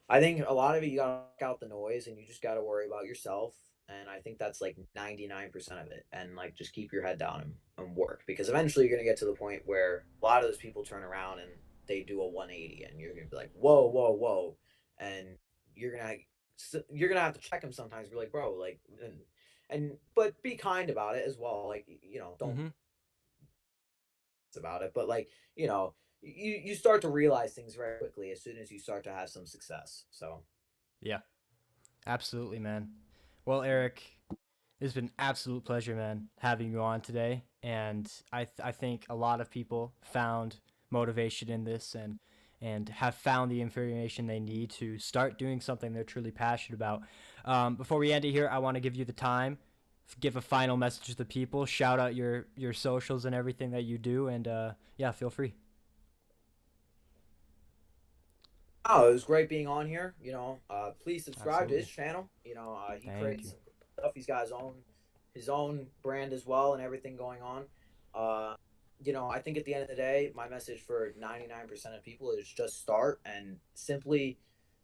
I think a lot of it you gotta knock out the noise and you just gotta worry about yourself. And I think that's like 99% of it. And like just keep your head down and work because eventually you're gonna get to the point where a lot of those people turn around and they do a 180 and you're gonna be like, whoa, whoa, whoa. And you're gonna you're gonna have to check them sometimes. Be like, bro, like and but be kind about it as well. Like, don't Mm-hmm. about it. But like, you start to realize things very quickly as soon as you start to have some success. So Yeah, absolutely, man. Well, Eric, it's been an absolute pleasure, man, having you on today. And I think a lot of people found motivation in this and have found the information they need to start doing something they're truly passionate about. Before we end it here, I want to give you the time, give a final message to the people, shout out your socials and everything that you do, and yeah, feel free. oh, it was great being on here. Please subscribe to his Absolutely. channel. He Thank creates you. some stuff. He's got his own brand as well and everything going on. Uh, I think at the end of the day, my message for 99% of people is just start and simply,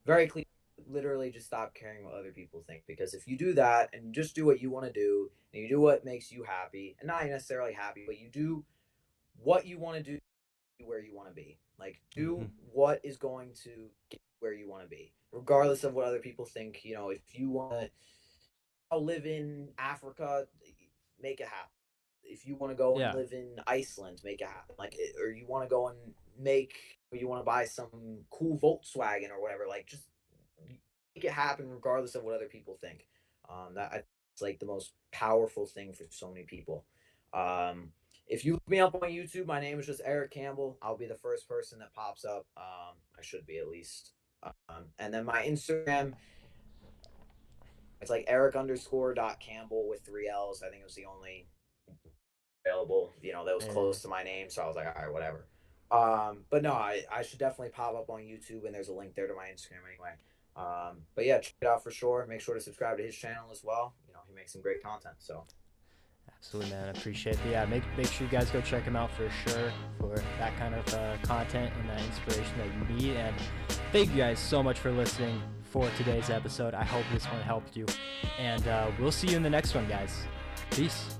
very clear, literally just stop caring what other people think. Because if you do that and you just do what you want to do and you do what makes you happy, and not necessarily happy, but you do what you want to do where you want to be. Like, do Hmm. what is going to get where you want to be, regardless of what other people think. If you want to live in Africa, make it happen. If you want to go and Yeah. live in Iceland, make it happen. Like, or you want to go and or you want to buy some cool Volkswagen or whatever. Like, just make it happen, regardless of what other people think. It's like the most powerful thing for so many people. Um, if you look me up on YouTube, my name is just Eric Campbell. I'll be the first person that pops up. I should be at least. And then my Instagram, it's like Eric underscore dot Campbell with three L's. I think it was the only available, that was Yeah. close to my name. So I was like, all right, whatever. But no, I should definitely pop up on YouTube, and there's a link there to my Instagram anyway. But yeah, check it out for sure. Make sure to subscribe to his channel as well. He makes some great content. So Absolutely, man. I appreciate it. Yeah, make sure you guys go check him out for sure for that kind of content and that inspiration that you need. And thank you guys so much for listening for today's episode. I hope this one helped you. And we'll see you in the next one, guys. Peace.